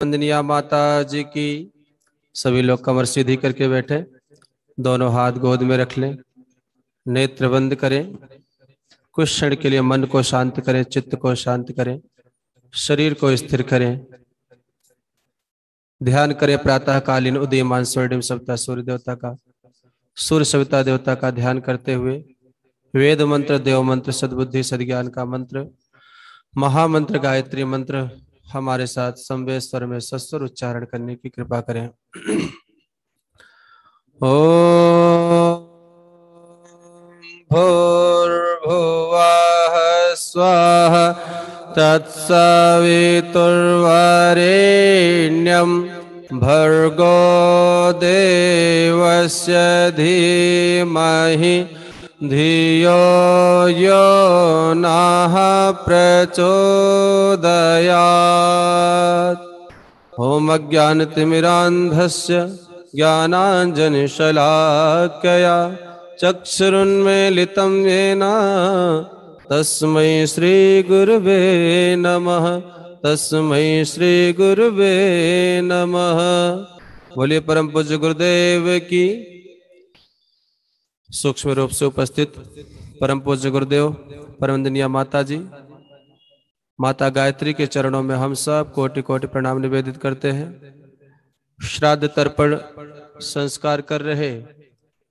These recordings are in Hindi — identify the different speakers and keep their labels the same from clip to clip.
Speaker 1: वंदनिया माता जी की। सभी लोग कमर सीधी करके बैठे, दोनों हाथ गोद में रख लें, नेत्र बंद करें। कुछ क्षण के लिए मन को शांत करें, चित्त को शांत करें, शरीर को स्थिर करें। ध्यान करें प्रातःकालीन उदीयमान स्वर्णिम सविता सूर्य देवता का, सूर्य सविता देवता का ध्यान करते हुए वेद मंत्र, देव मंत्र, सद्बुद्धि सद्ज्ञान का मंत्र, महामंत्र गायत्री मंत्र हमारे साथ संवेद स्वर में सस्वर उच्चारण करने की कृपा करें। ओम भूर्भुवः स्वः तत्सवितुर्वरेण्यं भर्गो देवस्य धीमहि धियो यो नः प्रचोदयात्। ओम अज्ञानतिमिरान्धस्य ज्ञानाञ्जनशलाकया चक्षुरुन्मीलितं येन तस्मै श्रीगुरुवे नमः, तस्मै श्रीगुरुवे नमः। बोलिए परम पूज्य गुरुदेव की। सूक्ष्म रूप से उपस्थित परम पूज्य गुरुदेव, परमवंदनीय माता जी, माता गायत्री के चरणों में हम सब कोटि कोटि प्रणाम निवेदित करते हैं। श्राद्ध तर्पण संस्कार कर रहे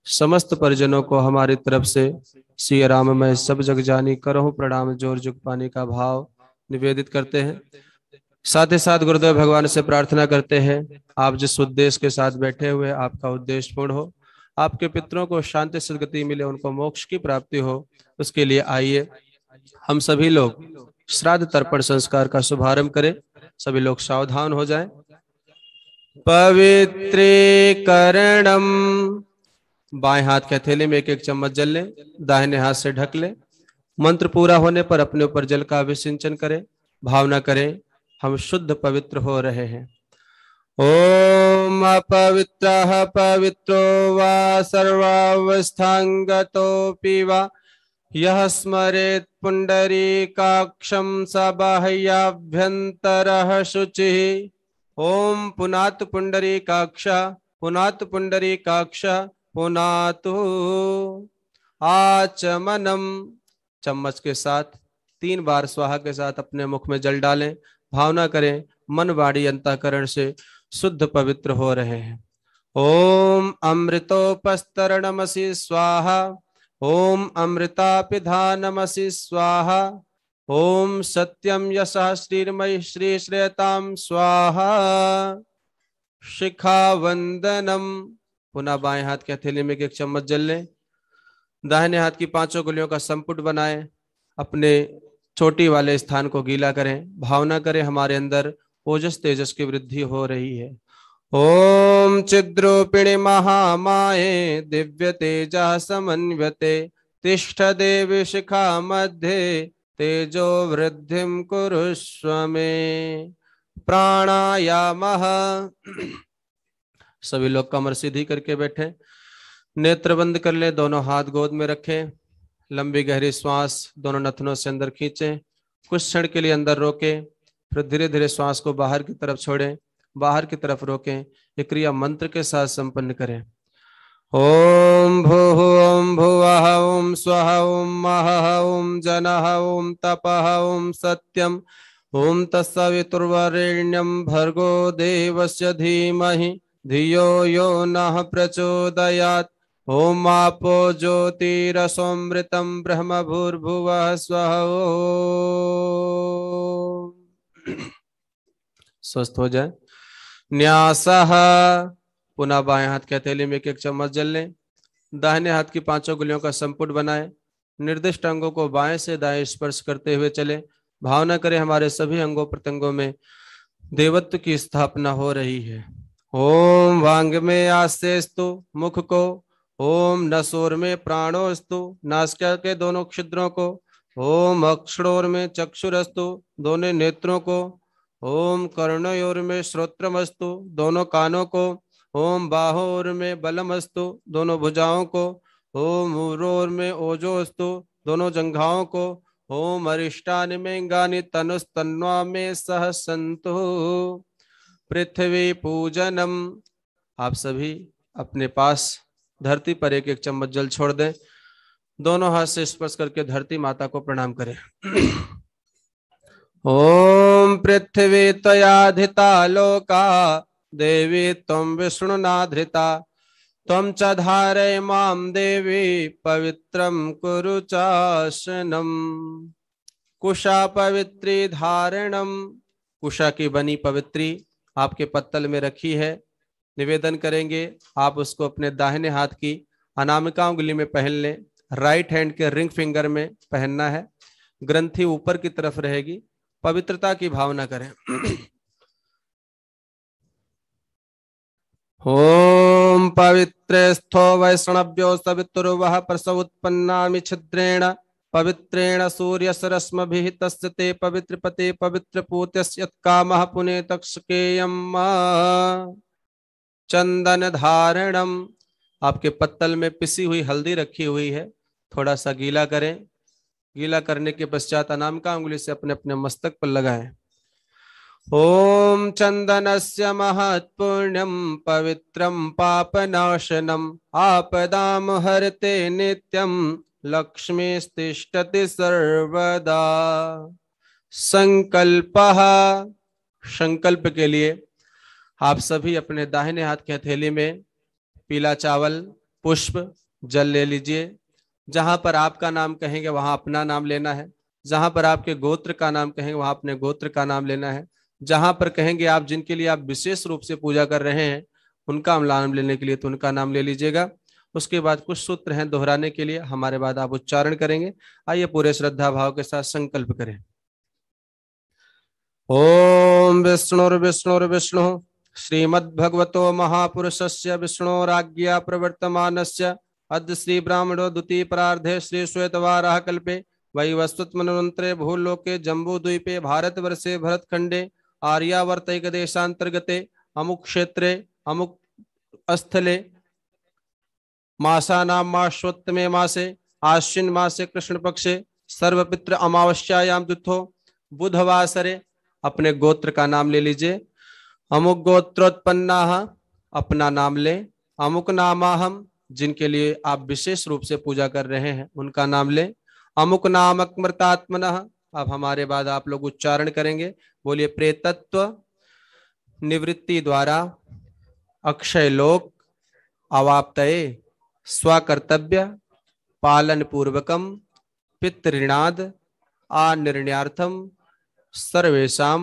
Speaker 1: समस्त परिजनों को हमारी तरफ से श्री राम में सब जग जानी करहूं प्रणाम जोर जुग पानी का भाव निवेदित करते हैं। साथ ही साथ गुरुदेव भगवान से प्रार्थना करते हैं, आप जिस उद्देश्य के साथ बैठे हुए आपका उद्देश्य पूर्ण हो, आपके पितरों को शांति सद्गति मिले, उनको मोक्ष की प्राप्ति हो। उसके लिए आइए हम सभी लोग श्राद्ध तर्पण संस्कार का शुभारंभ करें। सभी लोग सावधान हो जाएं। पवित्रीकरणम, बाएं हाथ के हथेली में एक एक चम्मच जल लें, दाहिने हाथ से ढक लें। मंत्र पूरा होने पर अपने ऊपर जल का अभिसिंचन करें, भावना करें हम शुद्ध पवित्र हो रहे हैं। ओम अपवित्रः पवित्रो वा सर्वावस्थांगतोऽपि वा यः स्मरेत् पुंडरीकाक्षं स बाह्याभ्यन्तरः शुचिः। ओम पुनातु पुंडरीकाक्ष, पुनातु पुंडरीकाक्ष, पुनातु। आचमनम, चम्मच के साथ 3 बार स्वाहा के साथ अपने मुख में जल डालें, भावना करें मन वाणी अंतःकरण से शुद्ध पवित्र हो रहे हैं। ओम अमृतोपस्तरणमसि स्वाहा, ओम अमृतापिधानमसि स्वाहा, ओम सत्यम यशः श्रीर्मयि श्री श्रेयताम स्वाहा। शिखा वंदनम, पुनः बाएं हाथ के हथेली में एक चम्मच जल लें, दाहिने हाथ की 5 उंगलियों का संपुट बनाएं, अपने चोटी वाले स्थान को गीला करें, भावना करें हमारे अंदर ओजस तेजस की वृद्धि हो रही है। ओम चिद्रूपिणी महामाये दिव्य तेजा समन्व्यते तिष्ठ देवी शिखा मध्ये तेजो वृद्धिम कुरुष्व मे। प्राणायामः, सभी लोग कमर सीधी करके बैठे, नेत्र बंद कर ले, दोनों हाथ गोद में रखें, लंबी गहरी श्वास दोनों नथनों से अंदर खींचें, कुछ क्षण के लिए अंदर रोकें, फिर धीरे धीरे श्वास को बाहर की तरफ छोड़ें, बाहर की तरफ रोकें। ये क्रिया मंत्र के साथ संपन्न करें। ओम भूः ओम भुवः ओम स्वः ओम महः ओम जनः ओम तपः ओम सत्यम ओम तत्सवितुर्वरेण्यं भर्गो देवस्य धीमहि धियो यो नः प्रचोदयात्। ओम आपो ज्योतिरसोमृतं ब्रह्म भूर्भुवः स्वः। स्वस्थ हो जाए। न्यासः, पुनः बाएं हाथ के हथेली में एक एक चम्मच जल लें, दाहिने हाथ की 5 उंगलियों का संपुट बनाएं, निर्दिष्ट अंगों को बाएं से दाएं स्पर्श करते हुए चलें, भावना करें हमारे सभी अंगों प्रत्यंगों में देवत्व की स्थापना हो रही है। ओम वांग में आस्तेस्तु, मुख को, ओम नसोर में प्राणोस्तु, नासिका के दोनों छिद्रों को, ओम अक्षरोर में चक्षुरस्तु, दोनों नेत्रों को, ओम कर्णयोर में श्रोत्रमस्तु, दोनों कानों को, ओम बाहोर में बलमस्तु, दोनों भुजाओं को, ओम उरोर में ओजोस्तु, दोनों जंघाओं को, ओम अरिष्टानि में गानि तनुस्तन्वा में सह संतु। पृथ्वी पूजनम। आप सभी अपने पास धरती पर एक एक चम्मच जल छोड़ दें। दोनों हाथ से स्पर्श करके धरती माता को प्रणाम करें। ओम पृथ्वी त्वयाधिता लोका देवी त्वं विष्णुनाधृता त्वं च धारय मां देवी पवित्रं कुरु चासनम। कुशा पवित्री धारणम। कुशा की बनी पवित्री आपके पत्तल में रखी है। निवेदन करेंगे आप उसको अपने दाहिने हाथ की अनामिका उंगली में पहन लें। राइट हैंड के रिंग फिंगर में पहनना है। ग्रंथि ऊपर की तरफ रहेगी। पवित्रता की भावना करें। ओम पवित्रेस्थो वैष्णव्यो सवितुर्वः प्रसवोत्पन्नामि छिद्रेण पवित्रेण सूर्यसरश्मिभिः तस्य ते पवित्रपते पवित्रपूत्यस्य यत्कामः पुनेतक्षकेयम् चंदन धारणम। आपके पत्तल में पिसी हुई हल्दी रखी हुई है। थोड़ा सा गीला करें। गीला करने के पश्चात अनामिका उंगली से अपने अपने मस्तक पर लगाएं। ओम चंदनस्य महत्पुण्यम पवित्रम पापनाशनम आपदाम हरते नित्यम लक्ष्मीस्तिष्ठति सर्वदा। संकल्पः। संकल्प के लिए आप सभी अपने दाहिने हाथ की हथेली में पीला चावल, पुष्प, जल ले लीजिए। जहां पर आपका नाम कहेंगे वहां अपना नाम लेना है। जहां पर आपके गोत्र का नाम कहेंगे वहां अपने गोत्र का नाम लेना है। जहां पर कहेंगे आप जिनके लिए आप विशेष रूप से पूजा कर रहे हैं उनका नाम लेने के लिए तो उनका नाम ले लीजिएगा। उसके बाद कुछ सूत्र हैं दोहराने के लिए, हमारे बाद आप उच्चारण करेंगे। आइए पूरे श्रद्धा भाव के साथ संकल्प करें। ओम विष्णुर्विष्णुर्विष्णु श्रीमद्भगवतो महापुरुषस्य विष्णोराज्ञया प्रवर्तमानस्य अद्य श्री ब्राह्मणो द्वितीय परार्धे श्री श्वेतवाराह कल्पे वैवस्वत मनवंतरे भूलोके जम्बूद्वीपे भारतवर्षे भरतखंडे आर्यावर्तैक देशांतर्गते अमुक क्षेत्रे अमुक स्थले मासानां मासोत्तमे मासे आश्विन मासे कृष्ण पक्षे सर्वपित्र अमावस्यायां तिथो बुधवासरे। अपने गोत्र का नाम ले लीजिए। अमुक गोत्रोत्पन्ना, अपना नाम ले। अमुक नामाहम, जिनके लिए आप विशेष रूप से पूजा कर रहे हैं उनका नाम ले। अमुक नाम अमृतात्मनः। अब हमारे बाद आप लोग उच्चारण करेंगे। बोलिए। प्रेतत्व निवृत्ति द्वारा अक्षय लोक अवाप्तये स्वकर्तव्य पालन पूर्वकम पितृणाद आनिर्ण्यार्थम सर्वेषां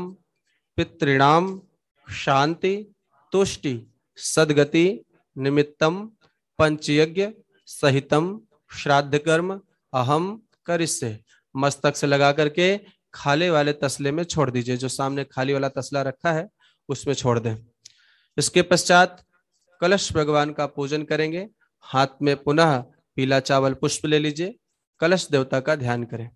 Speaker 1: पितॄणां शांति तुष्टि सद्गति निमित्तम पंचयज्ञ सहितम श्राद्ध कर्म अहम करिष्ये। मस्तक से लगा करके खाली वाले तसले में छोड़ दीजिए। जो सामने खाली वाला तसला रखा है उसमें छोड़ दें। इसके पश्चात कलश भगवान का पूजन करेंगे। हाथ में पुनः पीला चावल पुष्प ले लीजिए। कलश देवता का ध्यान करें।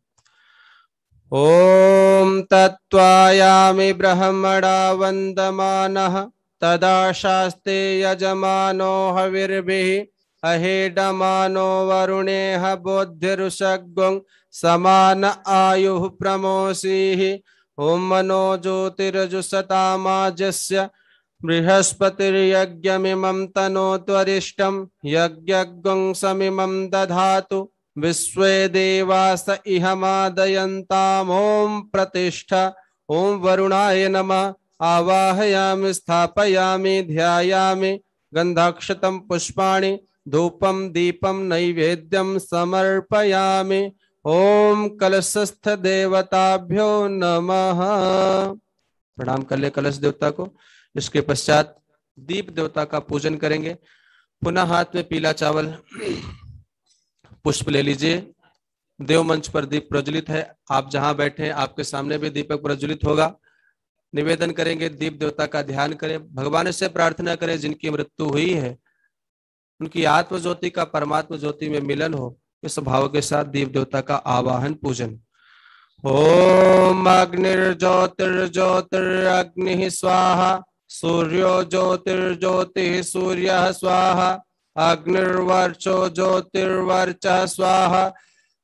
Speaker 1: ओम तत्वायामि ब्रह्मणा वंदमानः तदा शास्ते यजमानो हविर्भिः अहेडमानो वरुणेह बोधिरुषग्वं समान आयुः प्रमोषीः। ओम मनो ज्योतिरजुषतामाजस्य बृहस्पतिर्यज्ञमिमं तनोत्वरिष्टं यज्ञं समिमं दधातु विश्वे देवास इहमादयन्ताम्। ओम प्रतिष्ठा। ओम वरुणाय नमः। आवाहयामि स्थापयामि ध्यायामि गंधाक्षतं पुष्पाणि धूपं दीपं नैवेद्यं समर्पयामि। ओम कलशस्थ देवताभ्यो नमः। प्रणाम कर ले कलश देवता को। इसके पश्चात दीप देवता का पूजन करेंगे। पुनः हाथ में पीला चावल पुष्प ले लीजिए। देव मंच पर दीप प्रज्वलित है। आप जहां बैठे हैं आपके सामने भी दीपक प्रज्वलित होगा। निवेदन करेंगे दीप देवता का ध्यान करें। भगवान से प्रार्थना करें जिनकी मृत्यु हुई है उनकी आत्म ज्योति का परमात्मा ज्योति में मिलन हो। इस भाव के साथ दीप देवता का आवाहन पूजन। ओम अग्निर्ज्योतिर्ज्योतिरग्निः स्वाहा सूर्यो ज्योतिर्ज्योतिः सूर्यः स्वाहा अग्निर्वर्चो ज्योतिर्वर्चः स्वाहा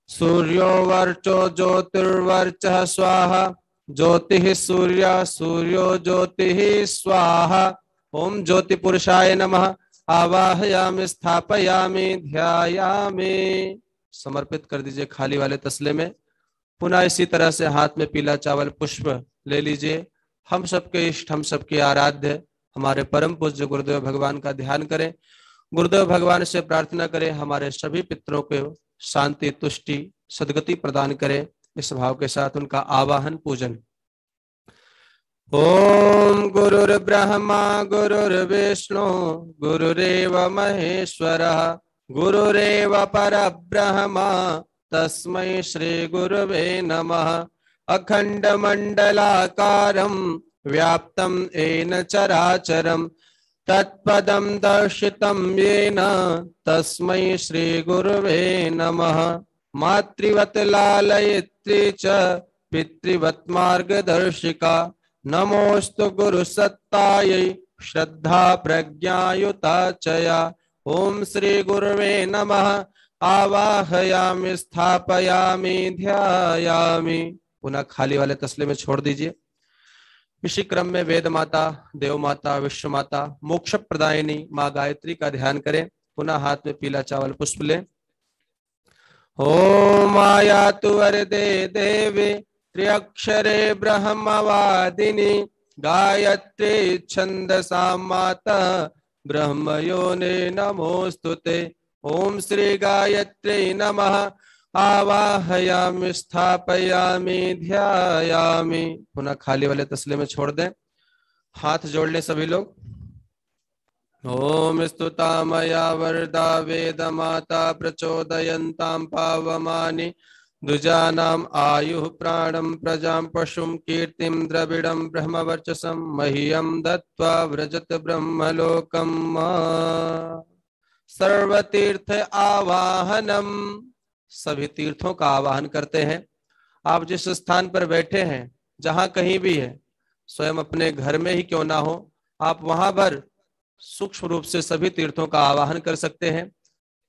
Speaker 1: सूर्यो वर्चो ज्योतिर्वर्चः स्वाहा ज्योतिः सूर्य सूर्यो ज्योतिः स्वाहा। ओम ज्योति पुरुषाय नमः। आवाहयामि स्थापयामि ध्यायामि। समर्पित कर दीजिए खाली वाले तसले में। पुनः इसी तरह से हाथ में पीला चावल पुष्प ले लीजिए। हम सबके इष्ट, हम सबके आराध्य, हमारे परम पूज्य गुरुदेव भगवान का ध्यान करें। गुरुदेव भगवान से प्रार्थना करें हमारे सभी पितरों को शांति, तुष्टि, सद्गति प्रदान करें। इस भाव के साथ उनका आवाहन, पूजन। ओम गुरुर्ब्रह्मा गुरुर्विष्णु गुरुरेव महेश्वरः गुरुरेव परब्रह्म तस्मै श्री गुरुवे नमः। अखंड मंडलाकारं व्याप्तं येन चराचरं तत्पदं दर्शितं येन तस्मै श्री गुरुवे नमः। मातृवत् लालयित्री च पितृवत् मार्गदर्शिका नमोस्तु गुरुसत्तायै श्रद्धा प्रज्ञायुता चया। ओम श्री गुरुवे नमः। आवाहयामि स्थापयामि ध्यायामि। पुनः खाली वाले तसले में छोड़ दीजिए। इसी क्रम में वेद माता, देव माता, विश्व माता, मोक्ष प्रदायिनी माँ गायत्री का ध्यान करें। पुनः हाथ में पीला चावल पुष्प लें। ओम आयातु वरदे देवी त्र्यक्षरे ब्रह्मवादिनी गायत्री छंदसा माता ब्रह्मयोने नमोस्तुते। ओम श्री गायत्री नमः। आवाहयामि स्थापयामि ध्यायामि। पुनः खाली वाले तसले में छोड़ दें। हाथ जोड़ लें सभी लोग। ओम स्तुता मया वरदा वेद माता प्रचोदयन्तां पावमानि द्विजानाम् आयुः प्राणं प्रजां पशुं कीर्तिं द्रविडं ब्रह्मवर्चसं मह्यं दत्त्वा व्रजत ब्रह्मलोकम्। सर्वतीर्थ आवाहनम। सभी तीर्थों का आवाहन करते हैं। आप जिस स्थान पर बैठे हैं, जहां कहीं भी है, स्वयं अपने घर में ही क्यों ना हो, आप वहां पर सूक्ष्म रूप से सभी तीर्थों का आवाहन कर सकते हैं।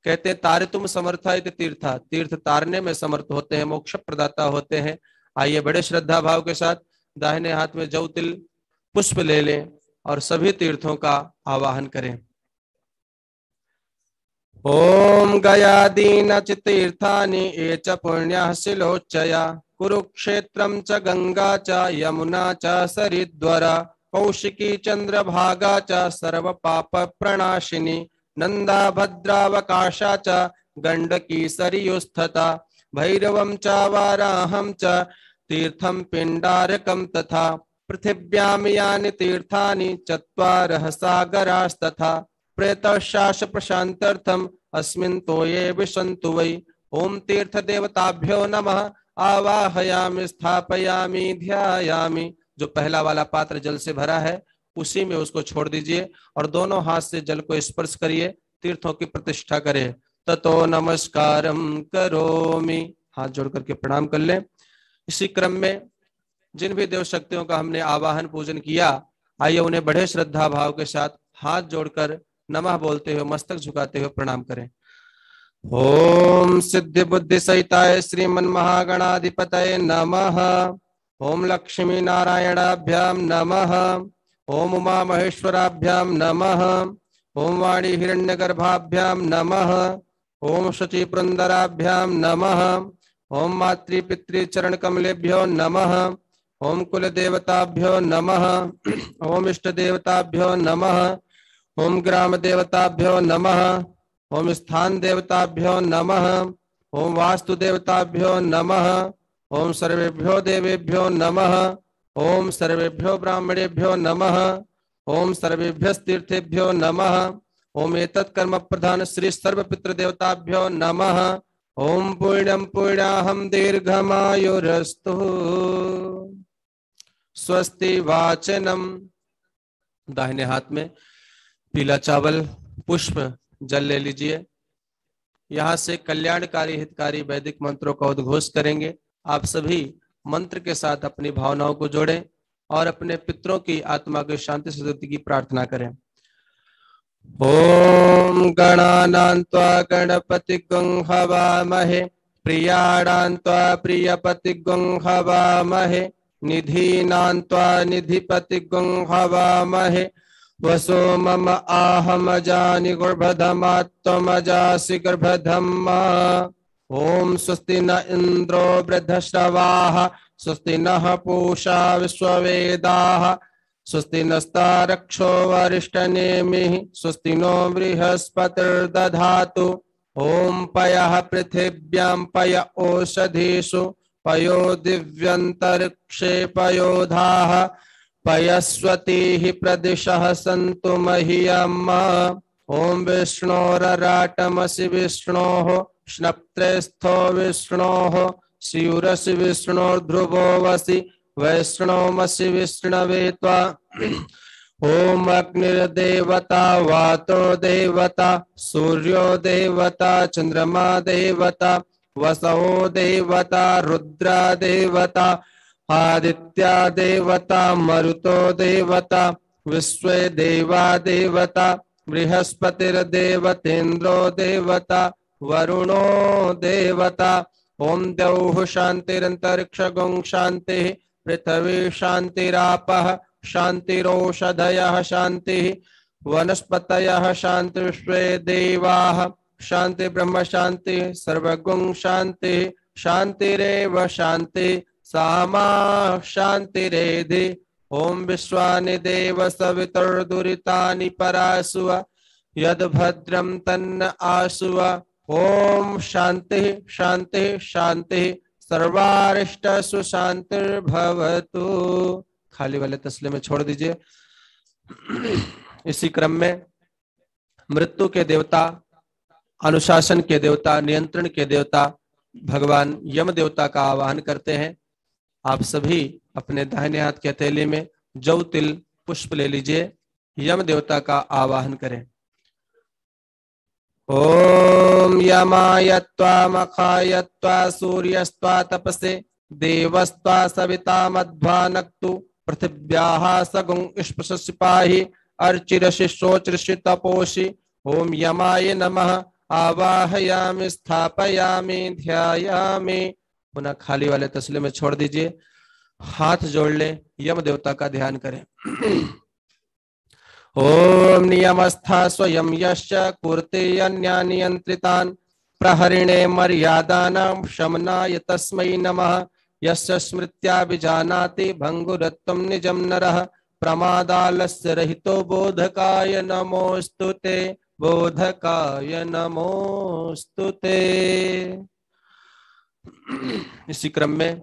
Speaker 1: कहते हैं तारे तुम समर्था इति तीर्था, तीर्थ तारने में समर्थ होते हैं, मोक्ष प्रदाता होते हैं। आइए बड़े श्रद्धा भाव के साथ दाहिने हाथ में जौ तिल पुष्प ले लें और सभी तीर्थों का आवाहन करें। ओम गयादीन च तीर्थानि ये च पुण्याः शिलोच्चया कुरुक्षेत्रं च गंगा च यमुना च सरिद्वरा कौशिकी चंद्रभागा च सर्व पाप प्रणाशिनी नंदा भद्रावकाशा च गंडकी सरयुस्तथा भैरवं च वाराहं च तीर्थं पिंडारकं तथा पृथिव्यां यानि तीर्थानि चत्वारः सागरास्तथा प्रेतशास प्रशांत्यर्थम अस्मिन् तोये विशन्तु वै। ओम तीर्थ देवताभ्यो नमः। आवाहयामि स्थापयामि ध्यायामि। जो पहला वाला पात्र जल से भरा है उसी में उसको छोड़ दीजिए और दोनों हाथ से जल को स्पर्श करिए, तीर्थों की प्रतिष्ठा करें। ततो नमस्कारम करोमि। हाथ जोड़ करके प्रणाम कर लें। इसी क्रम में जिन भी देव शक्तियों का हमने आवाहन पूजन किया, आइए उन्हें बड़े श्रद्धा भाव के साथ हाथ जोड़कर नमः बोलते हुए, मस्तक झुकाते हुए प्रणाम करें। ओम सिद्धि बुद्धि सहिताय श्रीमन महागणाधिपतये नमः। ओम लक्ष्मी नारायणाभ्याम नमः। ओम उमा महेश्वराभ्याम नमः। ओम वाणी हिरण्यगर्भाभ्याम नमः। ओम शुचि पुरंदराभ्याम नमः। ओम मातृ पितृ चरण कमलेभ्यो नमः। ओम कुल देवताभ्यो नमः। ओम इष्ट देवताभ्यो नमः। ओम ग्राम देवताभ्यो नमः। ओम स्थान देवताभ्यो नमः। ओम वास्तु देवताभ्यो नमः। ओम सर्वेभ्यो देवेभ्यो नमः। ओम सर्वेभ्यो ब्राह्मणेभ्यो नमः। ओम सर्वेभ्यस्तीर्थेभ्यो नमः। ओम एतत् कर्म प्रधान श्री सर्व पितृ देवताभ्यो नमः। ओम पुण्यं पुण्याहं दीर्घमायुरस्तु। स्वस्ति वाचनम। दाहिने हाथ में पीला चावल पुष्प जल ले लीजिए। यहाँ से कल्याणकारी हितकारी वैदिक मंत्रों का उद्घोष करेंगे। आप सभी मंत्र के साथ अपनी भावनाओं को जोड़ें और अपने पितरों की आत्मा की शांति सद्गति की प्रार्थना करें। ओम गणानां त्वा गणपतिगं हवामहे प्रियाणां त्वा प्रियपतिगं हवामहे निधीनां त्वा निधिपतिगुं हवामहे वसो मम आहमजानि गर्भधमात्वमजासि गर्भधम्मा। ओम स्वस्ति न इंद्रो वृद्धश्रवाः स्वस्ति नः पूषा विश्ववेदाः स्वस्ति नस्तारक्षो वरिष्ठनेमिः स्वस्ति नो बृहस्पतिर्दधातु। ओम पयः पृथिव्यां पय ओषधीषु पयो दिव्यन्तरिक्षे पयोधाः पयस्वतीः प्रदिशः सन्तु मह्यम्। ओम विष्णोरराटमसि विष्णोः स्नप्त्रेस्थो विष्णोः स्यूरसि विष्णोर्ध्रुवो वसि वैष्णवमसि विष्णवे त्वा। ओम अग्निर्देवता वातो देवता सूर्यो देवता चंद्रमा देवता वसवो देवता रुद्रा देवता आदित्या देवता मरुतो देवता विश्वे देवा देवता बृहस्पतिर्देवतेन्द्रो देवता वरुणो देवता। ओम द्यौः शान्तिरन्तरिक्षगुं शान्तिः पृथिवी शान्तिरापः शान्तिरोषधयः शान्तिः वनस्पतयः शान्तिर्विश्वे देवाः शान्ति ब्रह्म शान्ति सर्वगुं शान्तिः शान्तिरेव शान्ति सामा शान्तिरेधि। ओम विश्वानि देव सवितुर्दुरितानि परासुव यद्भद्रं तन्न आसुव। ओम शांति शांति शांति सर्वारिष्टसु शांतिर्भवतु। खाली वाले तसले में छोड़ दीजिए। इसी क्रम में मृत्यु के देवता, अनुशासन के देवता, नियंत्रण के देवता भगवान यम देवता का आवाहन करते हैं। आप सभी अपने दाहिने हाथ के हथेली में जौ तिल पुष्प ले लीजिए, यम देवता का आवाहन करें। ओम यमाय त्वा मखाय त्वा सूर्यस्त्वा तपसे देवस्त्वा सविता मध्वा नक्तु पृथिव्याः सगुं स्पृशसिपाहि अर्चिरशिशोचृषि तपोषि। ओम यमाय नमः आवाहयामि स्थापयामि ध्यायामि। पुनः खाली वाले तसले में छोड़ दीजिए, हाथ जोड़ ले, यम देवता का ध्यान करें। ओम नियमस्था स्वयं यश्च कुर्ते अन्यानियंत्रितान् प्रहरिणे मर्यादानां शमनाय तस्मै नमः। यस्य स्मृत्या विजानाति भंगुरत्वं निजं नरः प्रमादालस्य रहितो बोधकाय नमोस्तुते बोधकाय नमोस्तुते। इसी क्रम में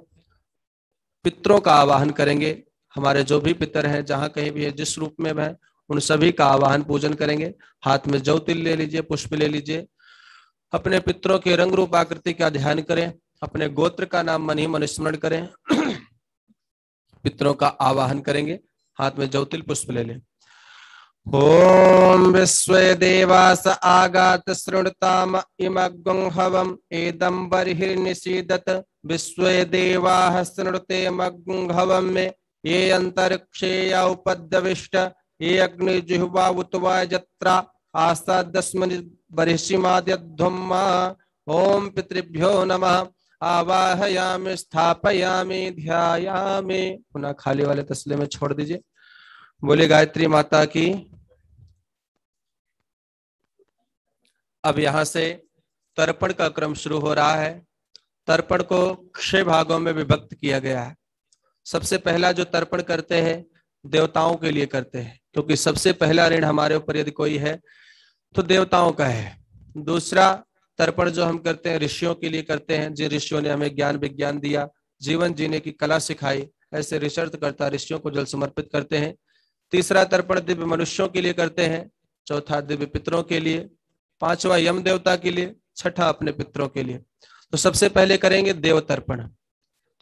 Speaker 1: पितरों का आवाहन करेंगे। हमारे जो भी पितर हैं, जहां कहीं भी है, जिस रूप में है, उन सभी का आवाहन पूजन करेंगे। हाथ में जौ तिल ले लीजिए, पुष्प ले लीजिए। अपने पितरों के रंग रूप आकृति का ध्यान करें, अपने गोत्र का नाम मन ही मन स्मरण करें। पितरों का आवाहन करेंगे, हाथ में जौ तिल पुष्प ले लें। ओम विश्वे देवास आगात शृणुताम इमग्गं हवम् एदं बर्हिर्निषीदत विश्वे देवाः शृणुते मग्गं हवम् मे ये अंतरिक्षे उपद्रविष्ट ये अग्निजिह्वा उतवा जत्रा आसादस्मनि बर्हिषिमाद्यध्वम्मा। ओम पितृभ्यो नमः आवाहयामि स्थापयामि ध्यायामि। पुनः खाली वाले तसले में छोड़ दीजिए। बोले गायत्री माता की। अब यहां से तर्पण का क्रम शुरू हो रहा है। तर्पण को 6 भागों में विभक्त किया गया है। सबसे पहला जो तर्पण करते हैं देवताओं के लिए करते हैं, क्योंकि सबसे पहला ऋण हमारे ऊपर यदि कोई है तो देवताओं का है। दूसरा तर्पण जो हम करते हैं ऋषियों के लिए करते हैं, जिन ऋषियों ने हमें ज्ञान विज्ञान दिया, जीवन जीने की कला सिखाई, ऐसे ऋषर्थ करता ऋषियों को जल समर्पित करते हैं। तीसरा तर्पण दिव्य मनुष्यों के लिए करते हैं। चौथा दिव्य पितरों के लिए। पांचवा यम देवता के लिए। छठा अपने पितरों के लिए। तो सबसे पहले करेंगे देव तर्पण।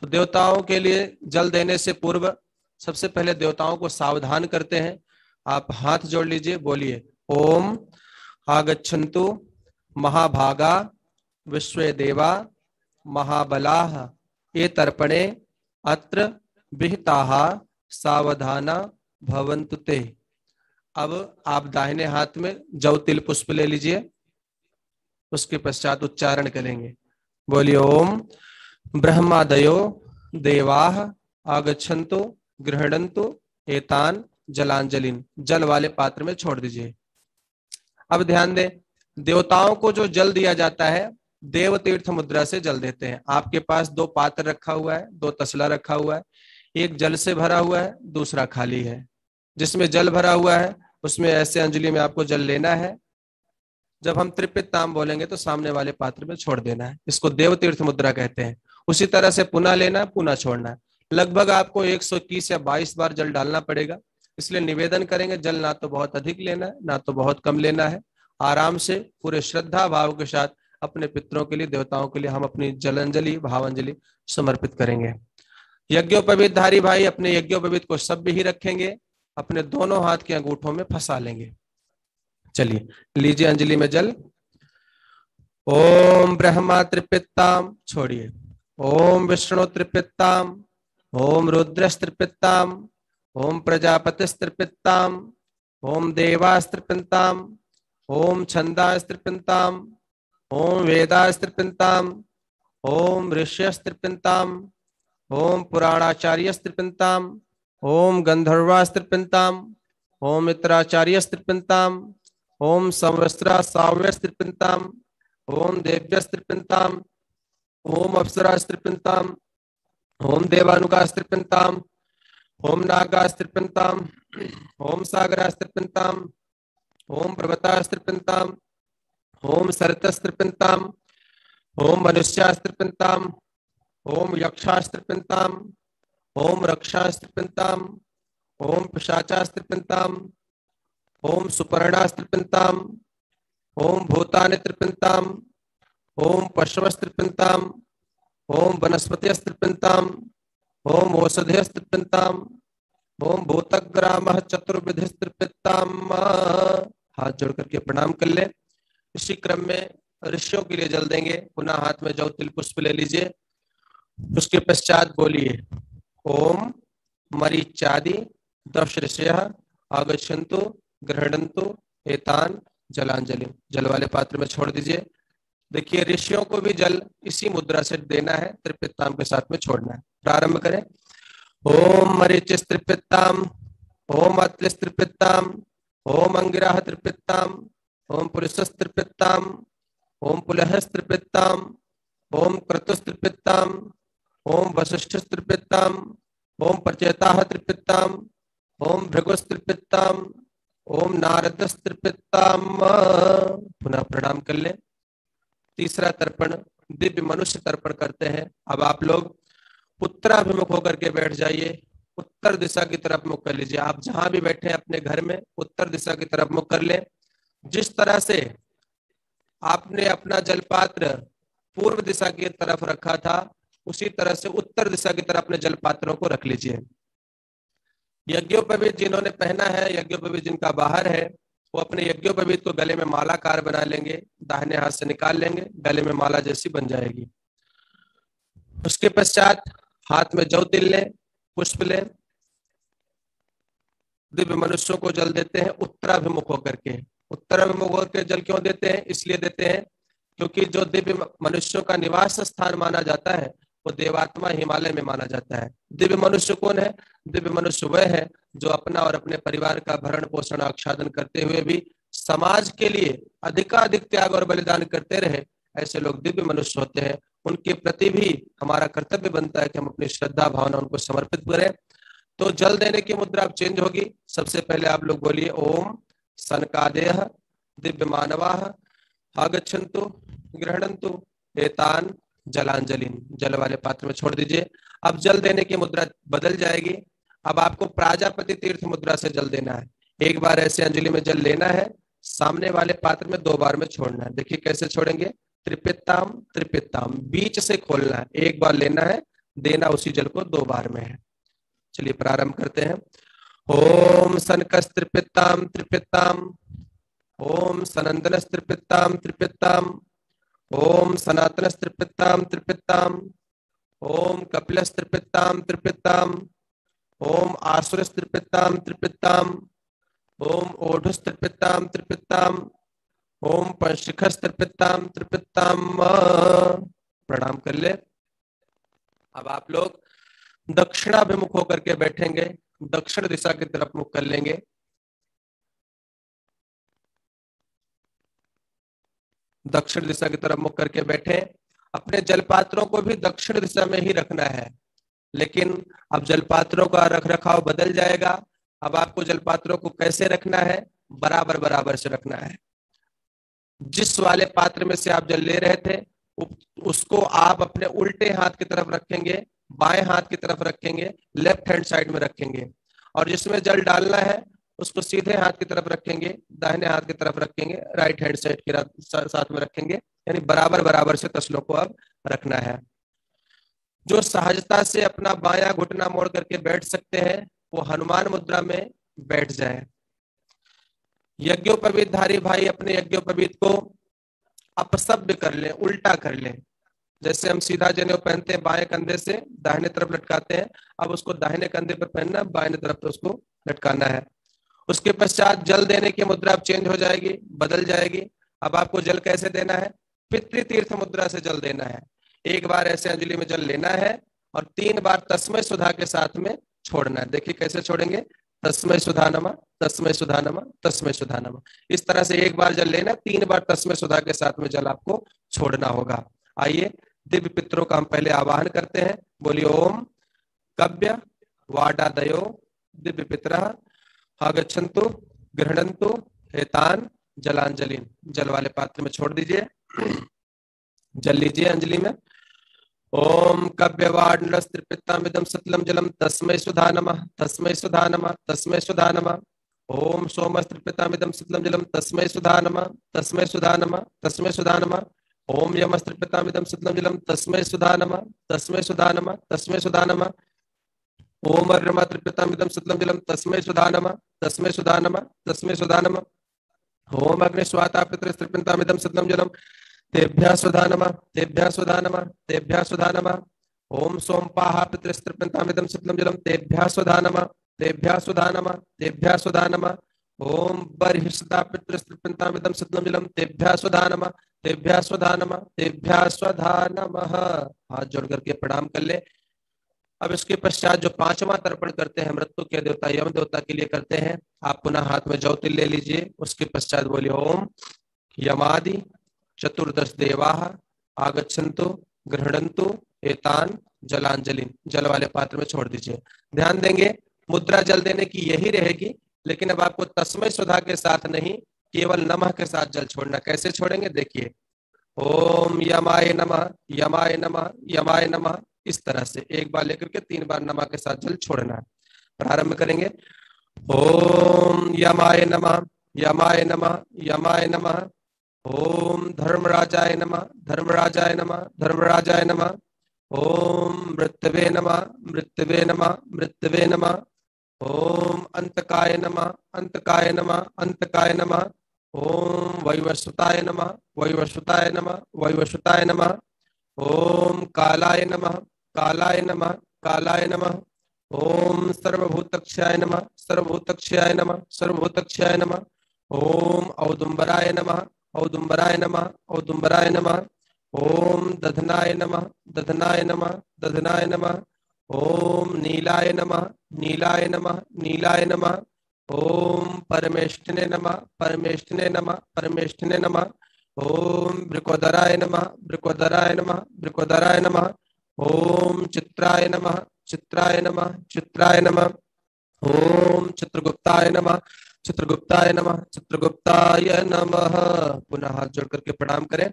Speaker 1: तो देवताओं के लिए जल देने से पूर्व सबसे पहले देवताओं को सावधान करते हैं। आप हाथ जोड़ लीजिए, बोलिए ओम आगच्छन्तु महाभागा विश्वे देवा महाबलाः ये तर्पणे अत्र विहिताः सावधाना भवन्तु ते। अब आप दाहिने हाथ में जौ तिल पुष्प ले लीजिए, उसके पश्चात उच्चारण करेंगे। बोलिए ओम ब्रह्मादयो देवाः आगच्छन्तु गृह्णन्तु एतान जलांजलिन, जल वाले पात्र में छोड़ दीजिए। अब ध्यान दें, देवताओं को जो जल दिया जाता है देव तीर्थ मुद्रा से जल देते हैं। आपके पास दो पात्र रखा हुआ है, दो तसला रखा हुआ है, एक जल से भरा हुआ है, दूसरा खाली है। जिसमें जल भरा हुआ है उसमें ऐसे अंजलि में आपको जल लेना है। जब हम त्रिपिताम बोलेंगे तो सामने वाले पात्र में छोड़ देना है। इसको देव तीर्थ मुद्रा कहते हैं। उसी तरह से पुनः लेना, पुनः छोड़ना है। लगभग आपको 121 या 22 बार जल डालना पड़ेगा। इसलिए निवेदन करेंगे जल ना तो बहुत अधिक लेना है ना तो बहुत कम लेना है। आराम से पूरे श्रद्धा भाव के साथ अपने पितरों के लिए, देवताओं के लिए हम अपनी जलांजलि भावांजलि समर्पित करेंगे। यज्ञोपवीत धारी भाई अपने यज्ञोपवीत को सब भी रखेंगे, अपने दोनों हाथ के अंगूठों में फंसा लेंगे। चलिए लीजिए अंजलि में जल। ओम ब्रह्मा त्रिपिताम, छोड़िए। ओम विष्णु त्रिपिताम, ओम रुद्रस्त्रिपिताम, ओम प्रजापतिस्त्रिपिताम, ओम देवास्त्रिपिताम, ओम छंदास्त्रिपिताम, ओम वेदास्त्रिपिताम, ओम ऋष्यस्त्रिपिताम, ओम पुराणाचार्यस्त्रिपिताम, ओम गंधर्वास्त्रिपिताम, ओम मित्राचार्यस्त्रिपिताम, ओम संवत्सरा साव्यस्त्रिपिताम, ओम देव्यस्त्रिपिताम, ओम अप्सरास्त्रिपिताम, ओम देवानुगास्त्रिपिताम, ओम नागास्त्रिपिताम, ओम सागरास्त्रिपिताम, ओम पर्वतास्त्रिपिताम, ओम सरतस्त्रिपिताम, ओम मनुष्यास्त्रिपिताम, ओम यक्षास्त्रिपिताम, ओम रक्षास्त्रिपिताम, ओम पिशाचास्त्रिपिताम, ओम सुपर्णास्त्रिपिताम, ओम भूतानित्रिपिताम, ओम पशवस्त्रिपिताम, ओम वनस्पतिस्त्रिपिताम, ओम औषधिस्त्रिपिताम, ओम भूतग्रामः चतुर्विधिस्त्रिपिताम। हाथ जोड़ करके प्रणाम कर ले। इसी क्रम में ऋषियों के लिए जल देंगे। पुनः हाथ में जाओ, तिल पुष्प ले लीजिए। उसके पश्चात बोलिए ओम मरीचादि दश ऋषयः आगच्छन्तु गृह्णन्तु एतान जलांजलि, जल वाले पात्र में छोड़ दीजिए। देखिए ऋषियों को भी जल इसी मुद्रा से देना है, त्रिपिताम के साथ में छोड़ना है। प्रारंभ करें। ओम मरीचिस्त्रिपिताम, ओम अत्लिस्त्रिपिताम, ओम अंगिराह त्रिपिताम, ओम पुरुषस्त्रिपिताम, ओम पुलहस्त्रिपिताम, ओम क्रतुस्त्रिपिताम, ओम वशिष्ठस्त्रिपिताम, ओम प्रचेताः त्रिपिताम, ओम भृगुस्त्रिपिताम, ओम नारदस्त्रिपिताम। पुनः प्रणाम कर ले। तीसरा तर्पण दिव्य मनुष्य तर्पण करते हैं। अब आप लोग उत्तराभिमुख होकर के बैठ जाइए। उत्तर दिशा की तरफ मुख कर लीजिए। आप जहां भी बैठे हैं अपने घर में उत्तर दिशा की तरफ मुख कर ले। जिस तरह से आपने अपना जलपात्र पूर्व दिशा की तरफ रखा था उसी तरह से उत्तर दिशा की तरफ अपने जलपात्रों को रख लीजिए। यज्ञोपवीत जिन्होंने पहना है, यज्ञोपवीत जिनका बाहर है, वो अपने यज्ञोपवीत को गले में मालाकार बना लेंगे, दाहिने हाथ से निकाल लेंगे, गले में माला जैसी बन जाएगी। उसके पश्चात हाथ में जौ तिल लें, पुष्प लें। दिव्य मनुष्यों को जल देते हैं उत्तराभिमुख होकर के। उत्तराभिमुख होकर जल क्यों देते हैं? इसलिए देते हैं क्योंकि जो दिव्य मनुष्यों का निवास स्थान माना जाता है वो देवात्मा हिमालय में माना जाता है। दिव्य मनुष्य कौन है? दिव्य मनुष्य वह है जो अपना और अपने परिवार का भरण पोषण आच्छादन करते हुए भी समाज के लिए अधिकाधिक त्याग और बलिदान करते रहे। ऐसे लोग दिव्य मनुष्य होते हैं। उनके प्रति भी हमारा कर्तव्य बनता है कि हम अपनी श्रद्धा भावना उनको समर्पित करें। तो जल देने की मुद्रा अब चेंज होगी। सबसे पहले आप लोग बोलिए ओम सनकादेह दिव्य मानवाः आगच्छन्तु गृह्णन्तु एतान जलांजलिन, जल वाले पात्र में छोड़ दीजिए। अब जल देने की मुद्रा बदल जाएगी। अब आपको प्राजापति तीर्थ मुद्रा से जल देना है। एक बार ऐसे अंजलि में जल लेना है, सामने वाले पात्र में 2 बार में छोड़ना है। देखिए कैसे छोड़ेंगे। त्रिपिताम त्रिपिताम, बीच से खोलना है। एक बार लेना है, देना उसी जल को 2 बार में है। चलिए प्रारंभ करते हैं। ओम सनकस्त्रिपिताम त्रिपिताम, ओम सनंदनस्त्रिपिताम त्रिपिताम, ओम सनातनस्त्रिपिताम त्रिपिताम, ओम कपिलस्त्रिपिताम त्रिपिताम, ओम आसुरस्त्रिपिताम त्रिपिताम, ओम ओढ़ुस्त्रिपिताम त्रिपिताम, ओम पंचशिखस्त्रिपिताम त्रिपिताम। प्रणाम कर ले। अब आप लोग दक्षिणाभिमुख होकर के बैठेंगे, दक्षिण दिशा की तरफ मुख कर लेंगे। दक्षिण दिशा की तरफ मुख करके बैठे। अपने जलपात्रों को भी दक्षिण दिशा में ही रखना है, लेकिन अब जलपात्रों का रख रखाव बदल जाएगा। अब आपको जलपात्रों को कैसे रखना है? बराबर बराबर से रखना है। जिस वाले पात्र में से आप जल ले रहे थे उसको आप अपने उल्टे हाथ की तरफ रखेंगे, बाएं हाथ की तरफ रखेंगे, लेफ्ट हैंड साइड में रखेंगे। और जिसमें जल डालना है उसको सीधे हाथ की तरफ रखेंगे, दाहिने हाथ की तरफ रखेंगे, राइट हैंड साइड के साथ में रखेंगे। यानी बराबर बराबर से तसलों को अब रखना है। जो सहजता से अपना बायां घुटना मोड़ करके बैठ सकते हैं वो हनुमान मुद्रा में बैठ जाए। यज्ञोपवीतधारी भाई अपने यज्ञोपवीत को अपसभ्य कर लें, उल्टा कर लें। जैसे हम सीधा जनेऊ पहनते हैं, बाएं कंधे से दाहिने तरफ लटकाते हैं, अब उसको दाहिने कंधे पर पहनना, बाएं तरफ पे उसको लटकाना है। उसके पश्चात जल देने की मुद्रा अब चेंज हो जाएगी, बदल जाएगी। अब आपको जल कैसे देना है? पितृतीर्थ मुद्रा से जल देना है। एक बार ऐसे अंजलि में जल लेना है और 3 बार तस्मै सुधा के साथ में छोड़ना है। देखिए कैसे छोड़ेंगे, तस्मै सुधा नमः, तस्मै सुधा नमः, तस्मै सुधा नमः। इस तरह से एक बार जल लेना, 3 बार तस्मै सुधा के साथ में जल आपको छोड़ना होगा। आइए दिव्य पितरों का हम पहले आवाहन करते हैं। बोलिए ओम कव्य वाडादयो दिव्य पितरः आगच्छन्तु गृह्णन्तु हेतान जलांजलिन। जल वाले पात्र में छोड़ दीजिए, जल लीजिए अंजलि में। ओम कव्यवाडनस्त्रिपित्तामिदं सतलं जलम तस्मै सुधा नमः, तस्मै सुधा नमः, तस्मै सुधा नमः। ओम सोमस्त्रिपित्तामिदं सतलं जलम तस्मै सुधा नमः, तस्मै सुधा नमः, तस्मै सुधा नमः। ओम यमस्त्रिपित्तामिदं सतलं जलम तस्मै सुधा नमः, तस्मै सुधा नमः, तस्मै सुधा नमः। ओम अर्यमात्रिपित्तामिदं सतलं जलम तस्मै सुधा नमः, तस्मै सुधा नमः, तस्मै सुधा नमः। ओम अग्निस्वाता पितृस्त्रिपित्तामिदं सतलं जलम तेभ्यः सुधा नमः, तेभ्यः सुधा नमः, तेभ्यः सुधा नमः। ओम सोमपाः पितृस्त्रिपित्तामिदं सतलं जलम तेभ्यः सुधा नमः, तेभ्यः सुधा नमः, तेभ्यः सुधा नमः। ओम बर्हिषता पितृस्त्रिपित्तामिदं सतलं जलम तेभ्यः सुधा नमः, तेभ्यः सुधा नमः, तेभ्यः सुधा नमः। हाथ जोड़ करके प्रणाम कर ले। अब इसके पश्चात जो 5वां तर्पण करते हैं मृत्यु के देवता यम देवता के लिए करते हैं। आप पुनः हाथ में जौ तिल ले लीजिए। उसके पश्चात बोलिए ओम यमादि चतुर्दश देवाः आगच्छन्तु गृह्णन्तु एतान जलांजलिन। जल वाले पात्र में छोड़ दीजिए। ध्यान देंगे मुद्रा जल देने की यही रहेगी, लेकिन अब आपको तस्मै सुधा के साथ नहीं, केवल नमः के साथ जल छोड़ना। कैसे छोड़ेंगे देखिए, ओम यमाय नमः, यमाय नमः, यमाय नमः। इस तरह से एक बार लेकर के 3 बार नमः के साथ जल छोड़ना है। प्रारंभ करेंगे। ओम यमाय नमः, यमाय नमः, यमाय नमः। ओम धर्मराजाय नमः, धर्मराजाय नमः, धर्मराजाय नमः। ओम मृत्यवे नमः, मृत्यवे नमः, मृत्यवे नमः। ओम अंतकाय नमः, अंतकाय नमः, अंतकाय नमः। ओम वैवस्वताय नमः, वैवस्वताय नमः, वैवस्वताय नमः। ओम कालाय नमः, कालाय नमः, कालाय नमः। ओम सर्वभूतक्षयाय नमः, सर्वभूतक्षयाय नमः, सर्वभूतक्षयाय नमः। ओम औदुम्बराय नमः, औदुम्बराय नमः, औदुम्बराय नमः। ओम दधनाय नमः, दधनाय नमः, दधनाय नमः। ओम नीलाय नमः, नीलाय नमः, नीलाय नमः। ओम परमेष्ठिने नमः, परमेष्ठिने नमः, परमेष्ठिने नमः। ओम वृकोदराय नमः, वृकोदराय नमः, वृकोदराय नमः। ओम चित्राय नमः, चित्राय नमः, चित्राय नमः। ओम चित्रगुप्ताय नमः, चित्रगुप्ताय नमः, चित्रगुप्ताय नमः। पुनः हाथ जोड़ करके प्रणाम करें।